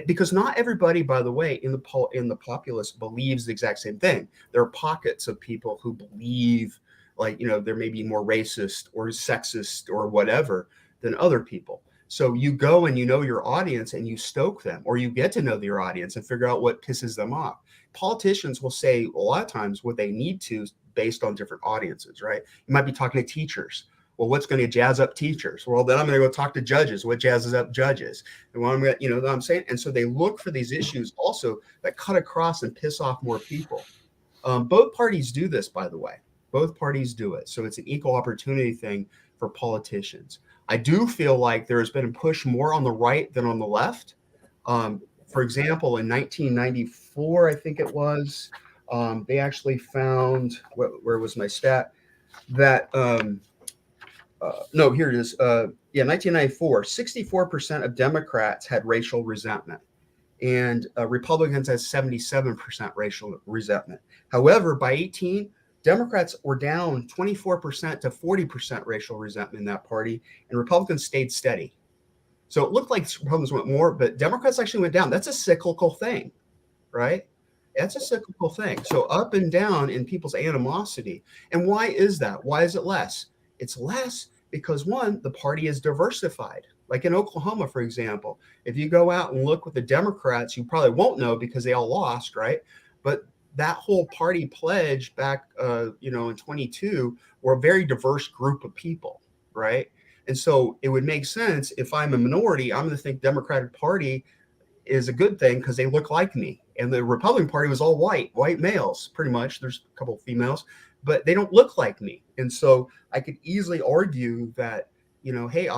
because not everybody, by the way, in the populace believes the exact same thing. There are pockets of people who believe, like, there may be more racist or sexist or whatever than other people. So you go and your audience and you stoke them, or you get to know your audience and figure out what pisses them off. Politicians will say a lot of times what they need to based on different audiences, right? You might be talking to teachers. Well, what's going to jazz up teachers? Well, then I'm going to go talk to judges. What jazzes up judges? And what I'm going to, what I'm saying? And so they look for these issues also that cut across and piss off more people. Both parties do this, by the way. Both parties do it. So it's an equal opportunity thing for politicians. I do feel like there has been a push more on the right than on the left. For example, in 1994, I think it was, they actually found, where was my stat? That, no, here it is. 1994, 64% of Democrats had racial resentment, and Republicans had 77% racial resentment. However, by 18, Democrats were down 24% to 40% racial resentment in that party, and Republicans stayed steady. So it looked like Republicans went more, but Democrats actually went down. That's a cyclical thing, right? That's a cyclical thing. So up and down in people's animosity. And why is that? Why is it less? It's less because, one, the party is diversified. Like in Oklahoma, for example, if you go out and look with the Democrats, you probably won't know because they all lost, right? But that whole party pledge back, in 22, were a very diverse group of people, right? And so it would make sense if I'm a minority, I'm going to think Democratic Party is a good thing because they look like me. And the Republican Party was all white males, pretty much. There's a couple of females, but they don't look like me. And so I could easily argue that, hey,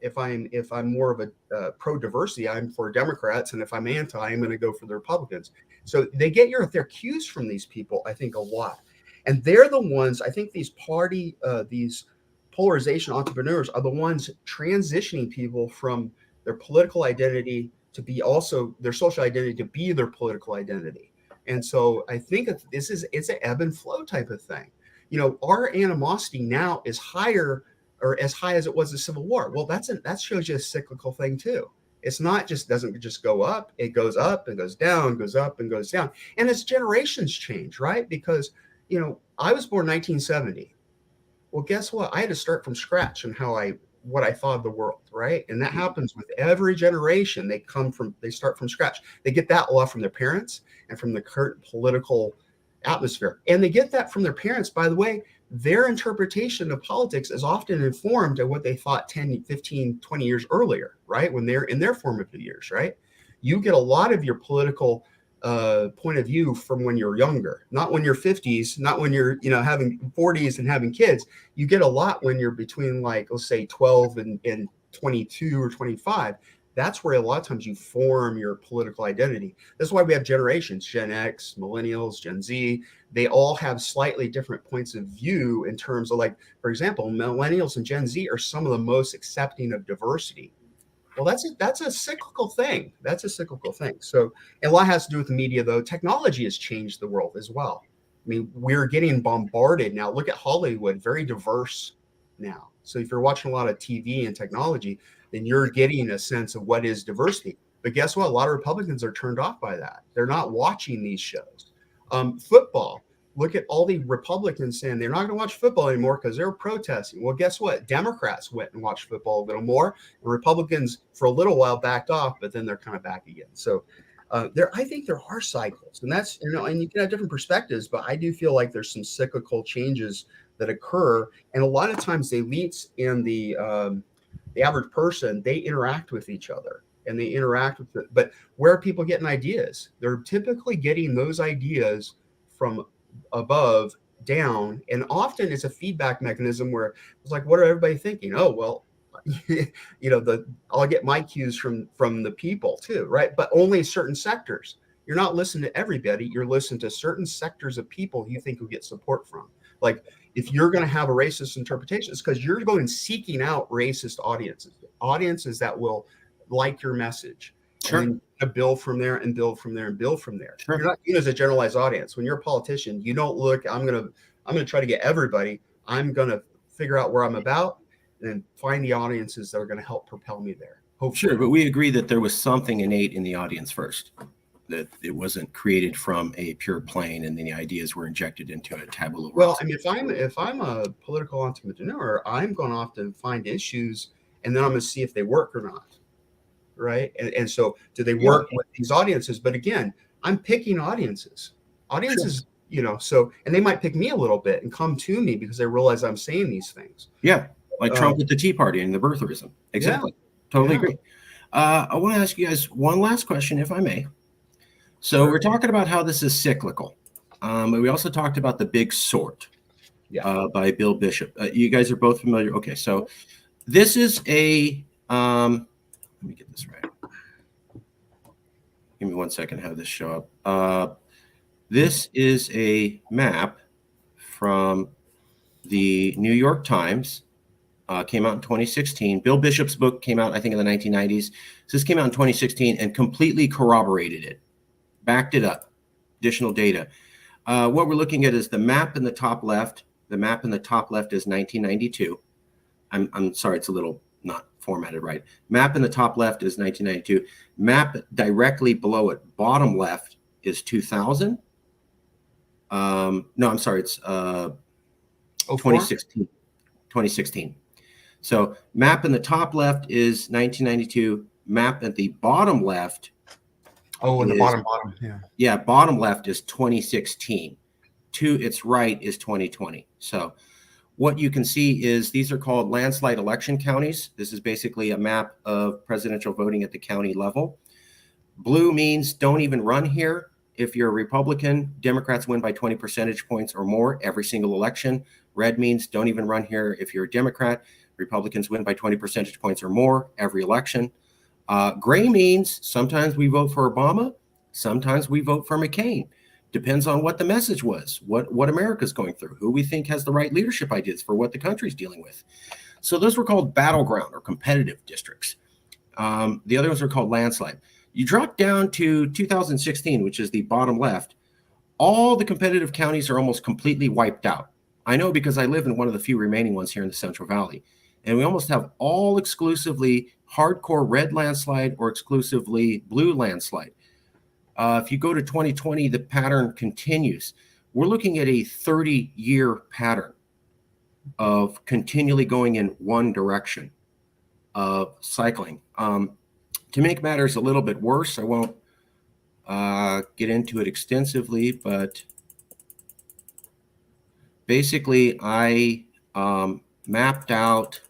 if I'm more of a pro-diversity, I'm for Democrats, and if I'm anti, I'm going to go for the Republicans. So they get their cues from these people, I think, a lot. And they're the ones, I think these polarization entrepreneurs are the ones transitioning people from their political identity to be also their social identity to be their political identity. And so I think it's an ebb and flow type of thing. Our animosity now is higher, or as high as it was the Civil War. Well, that shows you a cyclical thing too. It's not doesn't just go up, it goes up and goes down, goes up and goes down. And as generations change, right? Because, I was born 1970. Well, guess what? I had to start from scratch in what I thought of the world, right? And that happens with every generation. They start from scratch. They get that a lot from their parents and from the current political atmosphere. And they get that from their parents, by the way. Their interpretation of politics is often informed of what they thought 10, 15, 20 years earlier, right? When they're in their formative years, right? You get a lot of your political point of view from when you're younger, not when you're 50s, not when you're, having 40s and having kids. You get a lot when you're between, like, let's say 12 and 22 or 25. That's where a lot of times you form your political identity. That's why we have generations, Gen X, Millennials, Gen Z. They all have slightly different points of view in terms of, like, for example, Millennials and Gen Z are some of the most accepting of diversity. Well, that's a cyclical thing. That's a cyclical thing. So, and a lot has to do with the media, though. Technology has changed the world as well. I mean, we're getting bombarded now. Look at Hollywood, very diverse now. So if you're watching a lot of TV and technology, then you're getting a sense of what is diversity. But guess what? A lot of Republicans are turned off by that. They're not watching these shows. Football. Look at all the Republicans saying they're not going to watch football anymore because they're protesting. Well, guess what? Democrats went and watched football a little more, and Republicans for a little while backed off, but then they're kind of back again. So I think there are cycles, and that's, and you can have different perspectives, but I do feel like there's some cyclical changes that occur, and a lot of times the elites and the average person, they interact with each other. And they interact with it. But where are people getting ideas? They're typically getting those ideas from above down, and often it's a feedback mechanism where it's like, what are everybody thinking? Oh, well, I'll get my cues from the people too, right? But only certain sectors. you're not listening to everybody. You're listening to certain sectors of people you think will get support from. Like if you're going to have a racist interpretation, it's because you're going seeking out racist audiences that will like your message. Sure. And then build from there and build from there and build from there. Sure. You're not seen as a generalized audience. When you're a politician, you don't look, I'm gonna try to get everybody. I'm gonna figure out where I'm about and find the audiences that are going to help propel me there. Hopefully. Sure, but we agree that there was something innate in the audience first, that it wasn't created from a pure plane and the ideas were injected into a tabula rasa. Well, I mean, if I'm a political entrepreneur, I'm going to often find issues and then I'm going to see if they work or not. Right. And so do they work with these audiences? But again, I'm picking audiences, sure. So, and they might pick me a little bit and come to me because they realize I'm saying these things. Yeah. Like Trump with the Tea Party and the birtherism. Exactly. Yeah. Totally agree. I want to ask you guys one last question, if I may. So we're talking about how this is cyclical. But we also talked about The Big Sort by Bill Bishop. You guys are both familiar. Okay. So this is let me get this right. Give me 1 second to have this show up. This is a map from the New York Times. Came out in 2016. Bill Bishop's book came out, I think, in the 1990s. So this came out in 2016 and completely corroborated it, backed it up, additional data. What we're looking at is the map in the top left. The map in the top left is 1992. I'm sorry, it's a little not formatted right. Map in the top left is 1992. Map directly below it, bottom left, is 2000. No, I'm sorry, it's 2016. 2016. So map in the top left is 1992. Map at the bottom left. Oh, in the bottom, yeah. Yeah, bottom left is 2016. To its right is 2020. So what you can see is these are called landslide election counties. This is basically a map of presidential voting at the county level. Blue means don't even run here. If you're a Republican, Democrats win by 20 percentage points or more every single election. Red means don't even run here. If you're a Democrat, Republicans win by 20 percentage points or more every election. Gray means sometimes we vote for Obama, sometimes we vote for McCain. Depends on what the message was, what America's going through, who we think has the right leadership ideas for what the country's dealing with. So those were called battleground or competitive districts. The other ones are called landslide. You drop down to 2016, which is the bottom left. All the competitive counties are almost completely wiped out. I know because I live in one of the few remaining ones here in the Central Valley. And we almost have all exclusively hardcore red landslide or exclusively blue landslide. If you go to 2020, the pattern continues. We're looking at a 30-year pattern of continually going in one direction of cycling. To make matters a little bit worse, I won't get into it extensively, but basically I mapped out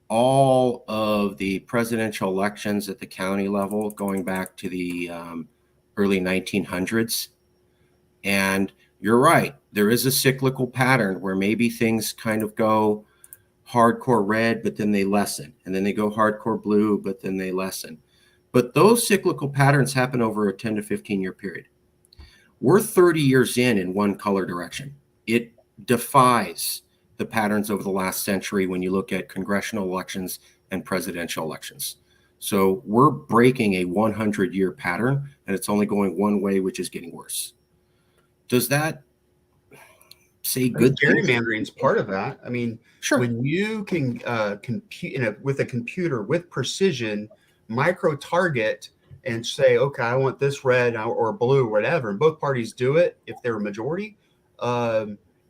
all of the presidential elections at the county level going back to the early 1900s. And you're right, there is a cyclical pattern where maybe things kind of go hardcore red, but then they lessen. And then they go hardcore blue, but then they lessen. But those cyclical patterns happen over a 10 to 15 year period. We're 30 years in one color direction. It defies the patterns over the last century when you look at congressional elections and presidential elections. So we're breaking a 100-year pattern, and it's only going one way, which is getting worse. Does that say good things? Gerrymandering is part of that. I mean, sure. When you can compute with a computer with precision, micro target and say, okay, I want this red or blue, whatever, and both parties do it if they're a majority,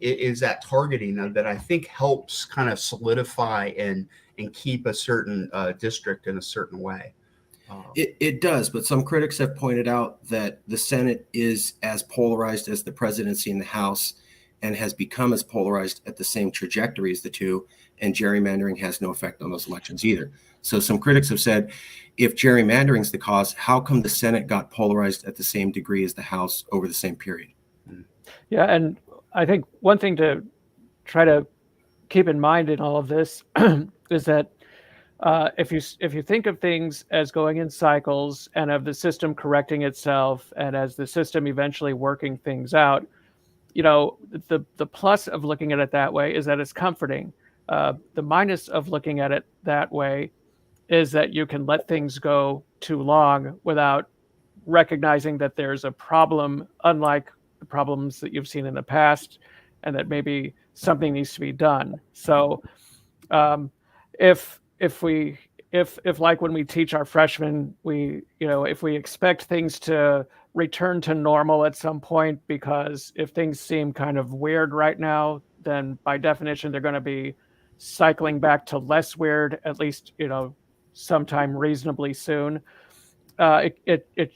it is that targeting that I think helps kind of solidify and keep a certain district in a certain way. It does, but some critics have pointed out that the Senate is as polarized as the presidency and the House and has become as polarized at the same trajectory as the two, and gerrymandering has no effect on those elections either. So some critics have said, if gerrymandering is the cause, how come the Senate got polarized at the same degree as the House over the same period? Yeah, and I think one thing to try to keep in mind in all of this is that if you think of things as going in cycles and of the system correcting itself and as the system eventually working things out, the plus of looking at it that way is that it's comforting. The minus of looking at it that way is that you can let things go too long without recognizing that there's a problem, unlike the problems that you've seen in the past, and that maybe something needs to be done. So if we if like when we teach our freshmen, if we expect things to return to normal at some point, because if things seem kind of weird right now, then by definition they're going to be cycling back to less weird, at least sometime reasonably soon. It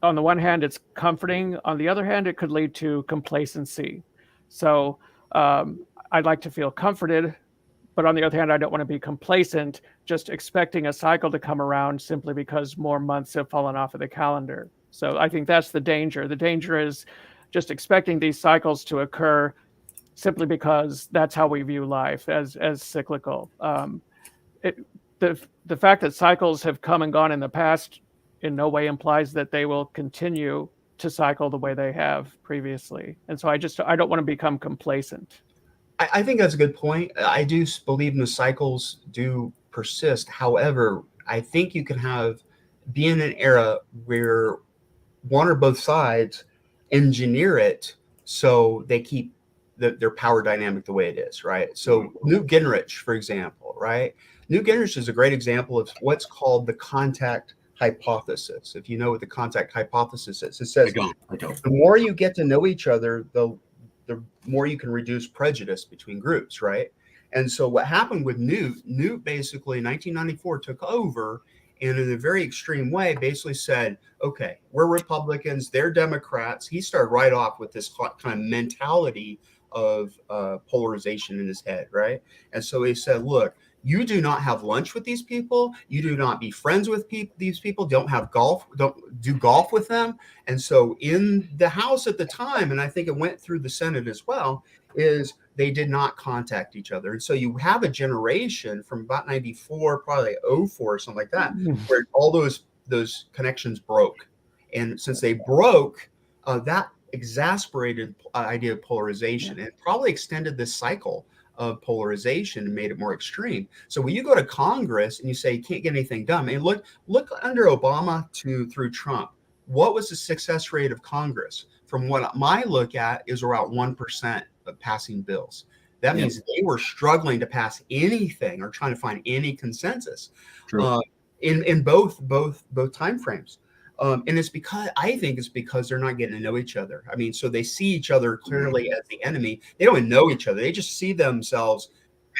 on the one hand it's comforting, on the other hand it could lead to complacency. So I'd like to feel comforted, but on the other hand, I don't want to be complacent, just expecting a cycle to come around simply because more months have fallen off of the calendar. So I think that's the danger. The danger is just expecting these cycles to occur simply because that's how we view life, as cyclical. The fact that cycles have come and gone in the past in no way implies that they will continue to cycle the way they have previously. And so I don't want to become complacent. I think that's a good point. I do believe the cycles do persist. However, I think you can be in an era where one or both sides engineer it so they keep their power dynamic the way it is, right? So Newt Gingrich, for example, right? Newt Gingrich is a great example of what's called the contact hypothesis. If you know what the contact hypothesis is, it says the more you get to know each other, the more you can reduce prejudice between groups, right? And so what happened with Newt basically in 1994 took over and in a very extreme way basically said, okay, we're Republicans, they're Democrats. He started right off with this kind of mentality of polarization in his head, right? And so he said, look, you do not have lunch with these people. You do not be friends with these people. Don't do golf with them. And so in the House at the time, and I think it went through the Senate as well, is they did not contact each other. And so you have a generation from about 94, probably 04 or something like that, where all those connections broke. And since they broke, that exasperated idea of polarization and probably extended this cycle of polarization and made it more extreme. So when you go to Congress and you say you can't get anything done, I mean, look under Obama through Trump. What was the success rate of Congress? From what my look at is around 1% of passing bills. That means they were struggling to pass anything or trying to find any consensus in both time frames. And I think it's because they're not getting to know each other. I mean, so they see each other clearly as the enemy. They don't even know each other. They just see themselves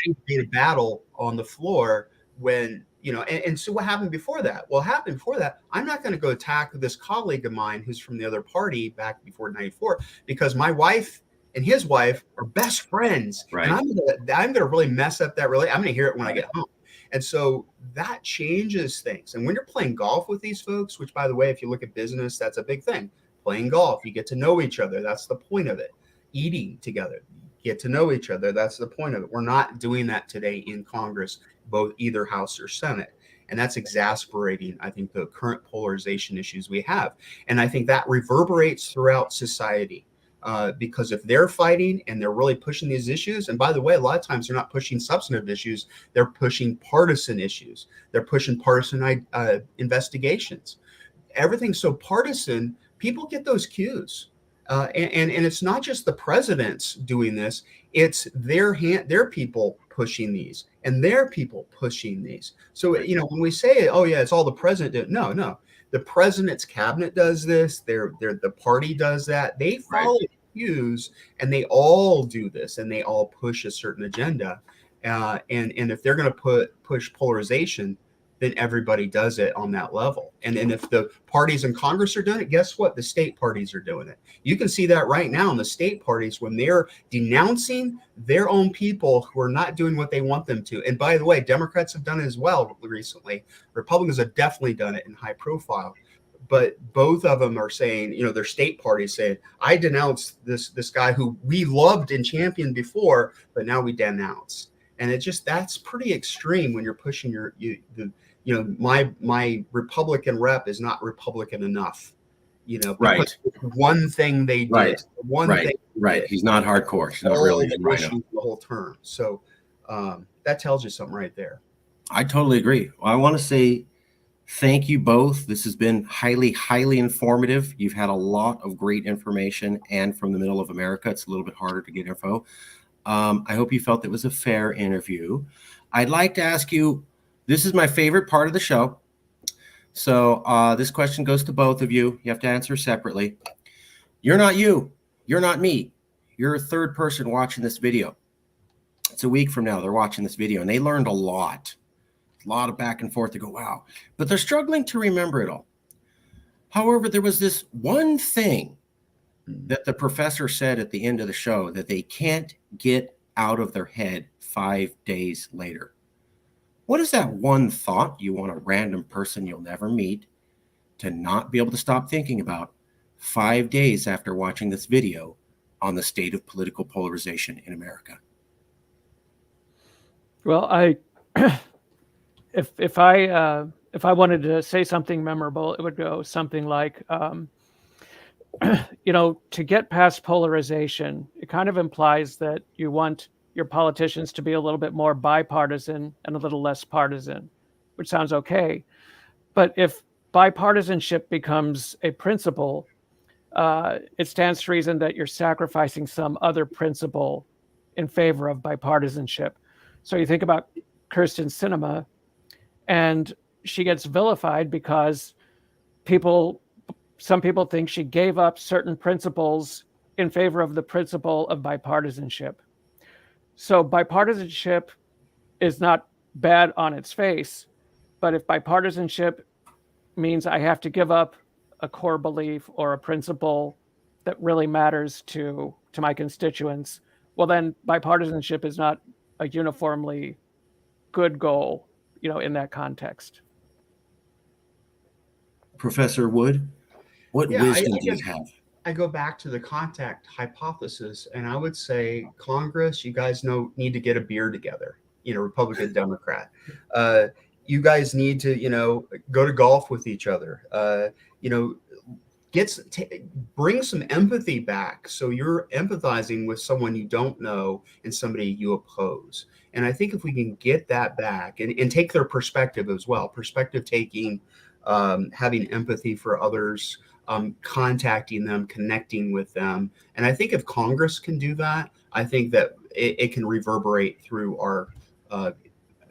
in a battle on the floor when, and so what happened before that? Well, happened before that, I'm not going to go attack this colleague of mine who's from the other party back before 94, because my wife and his wife are best friends. Right. And I'm going to really mess up that relationship. I'm going to hear it when I get home. And so that changes things. And when you're playing golf with these folks, which, by the way, if you look at business, that's a big thing. Playing golf, you get to know each other. That's the point of it. Eating together, get to know each other. That's the point of it. We're not doing that today in Congress, either House or Senate. And that's exasperating, I think, the current polarization issues we have. And I think that reverberates throughout society. Because if they're fighting and they're really pushing these issues, and by the way, a lot of times they're not pushing substantive issues, they're pushing partisan issues. They're pushing partisan investigations. Everything's so partisan, people get those cues. And it's not just the presidents doing this, it's their people pushing these and their people pushing these. So, when we say, oh yeah, it's all the president, no. The president's cabinet does this. The party does that. They follow cues, and they all do this, and they all push a certain agenda. And if they're going to push polarization, then everybody does it on that level. And if the parties in Congress are doing it, guess what? The state parties are doing it. You can see that right now in the state parties when they're denouncing their own people who are not doing what they want them to. And by the way, Democrats have done it as well recently. Republicans have definitely done it in high profile. But both of them are saying, their state parties saying, I denounce this guy who we loved and championed before, but now we denounce. And that's pretty extreme when you're pushing my Republican rep is not Republican enough, because Right. one thing they did, Right. one Right. thing Right. He's not hardcore. He's not all really the a rhino. issues the whole term. So that tells you something right there. I totally agree. Well, I want to say thank you both. This has been highly, highly informative. You've had a lot of great information, and from the middle of America, it's a little bit harder to get info. I hope you felt it was a fair interview. I'd like to ask you, this is my favorite part of the show. So this question goes to both of you. You have to answer separately. You're not you. You're not me. You're a third person watching this video. It's a week from now. They're watching this video, and they learned a lot of back and forth. They go, wow, but they're struggling to remember it all. However, there was this one thing that the professor said at the end of the show that they can't get out of their head 5 days later. What is that one thought you want a random person you'll never meet to not be able to stop thinking about 5 days after watching this video on the state of political polarization in America? Well, if I wanted to say something memorable, it would go something like, to get past polarization, it kind of implies that you want your politicians to be a little bit more bipartisan and a little less partisan, which sounds okay. But if bipartisanship becomes a principle, it stands to reason that you're sacrificing some other principle in favor of bipartisanship. So you think about Kirsten Sinema, and she gets vilified because some people think she gave up certain principles in favor of the principle of bipartisanship. So bipartisanship is not bad on its face, but if bipartisanship means I have to give up a core belief or a principle that really matters to my constituents, well, then bipartisanship is not a uniformly good goal, in that context. Professor Wood, what wisdom do you have? I go back to the contact hypothesis, and I would say Congress, you guys need to get a beer together, Republican, Democrat. You guys need to, go to golf with each other. Bring some empathy back. So you're empathizing with someone you don't know and somebody you oppose. And I think if we can get that back and take their perspective as well, perspective taking, having empathy for others, contacting them, connecting with them. And I think if Congress can do that, I think that it can reverberate through our, the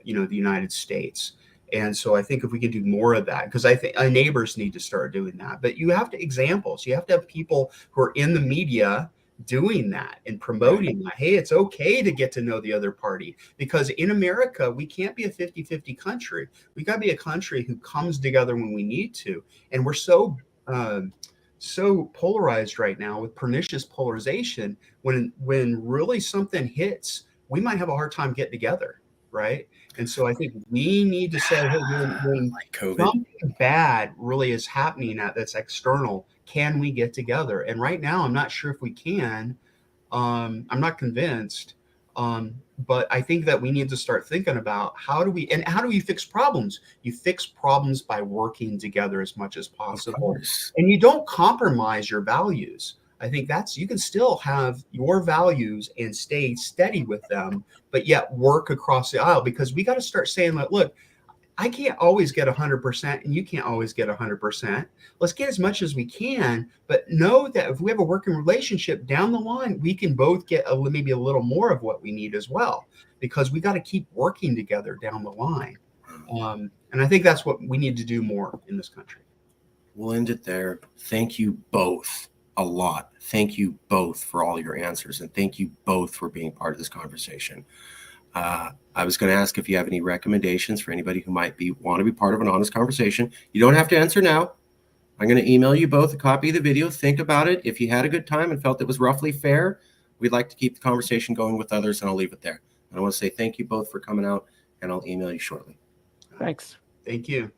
United States. And so I think if we can do more of that, because I think our neighbors need to start doing that. But you have to examples. You have to have people who are in the media doing that and promoting that. Hey, it's okay to get to know the other party, because in America, we can't be a 50-50 country. We got to be a country who comes together when we need to. And we're so polarized right now with pernicious polarization. When really something hits, we might have a hard time getting together, right? And so I think we need to say, hey, when something bad really is happening that's external, can we get together? And right now, I'm not sure if we can. I'm not convinced. But I think that we need to start thinking about how do we fix problems? You fix problems by working together as much as possible. And you don't compromise your values. I think you can still have your values and stay steady with them, but yet work across the aisle, because we got to start saying, like, look, I can't always get 100% and you can't always get 100%. Let's get as much as we can, but know that if we have a working relationship down the line, we can both get maybe a little more of what we need as well, because we got to keep working together down the line. And I think that's what we need to do more in this country. We'll end it there. Thank you both a lot. Thank you both for all your answers, and thank you both for being part of this conversation. I was going to ask if you have any recommendations for anybody who might want to be part of an honest conversation. You don't have to answer now. I'm going to email you both a copy of the video. Think about it. If you had a good time and felt it was roughly fair, we'd like to keep the conversation going with others, and I'll leave it there. I want to say thank you both for coming out, and I'll email you shortly. Thanks. Thank you.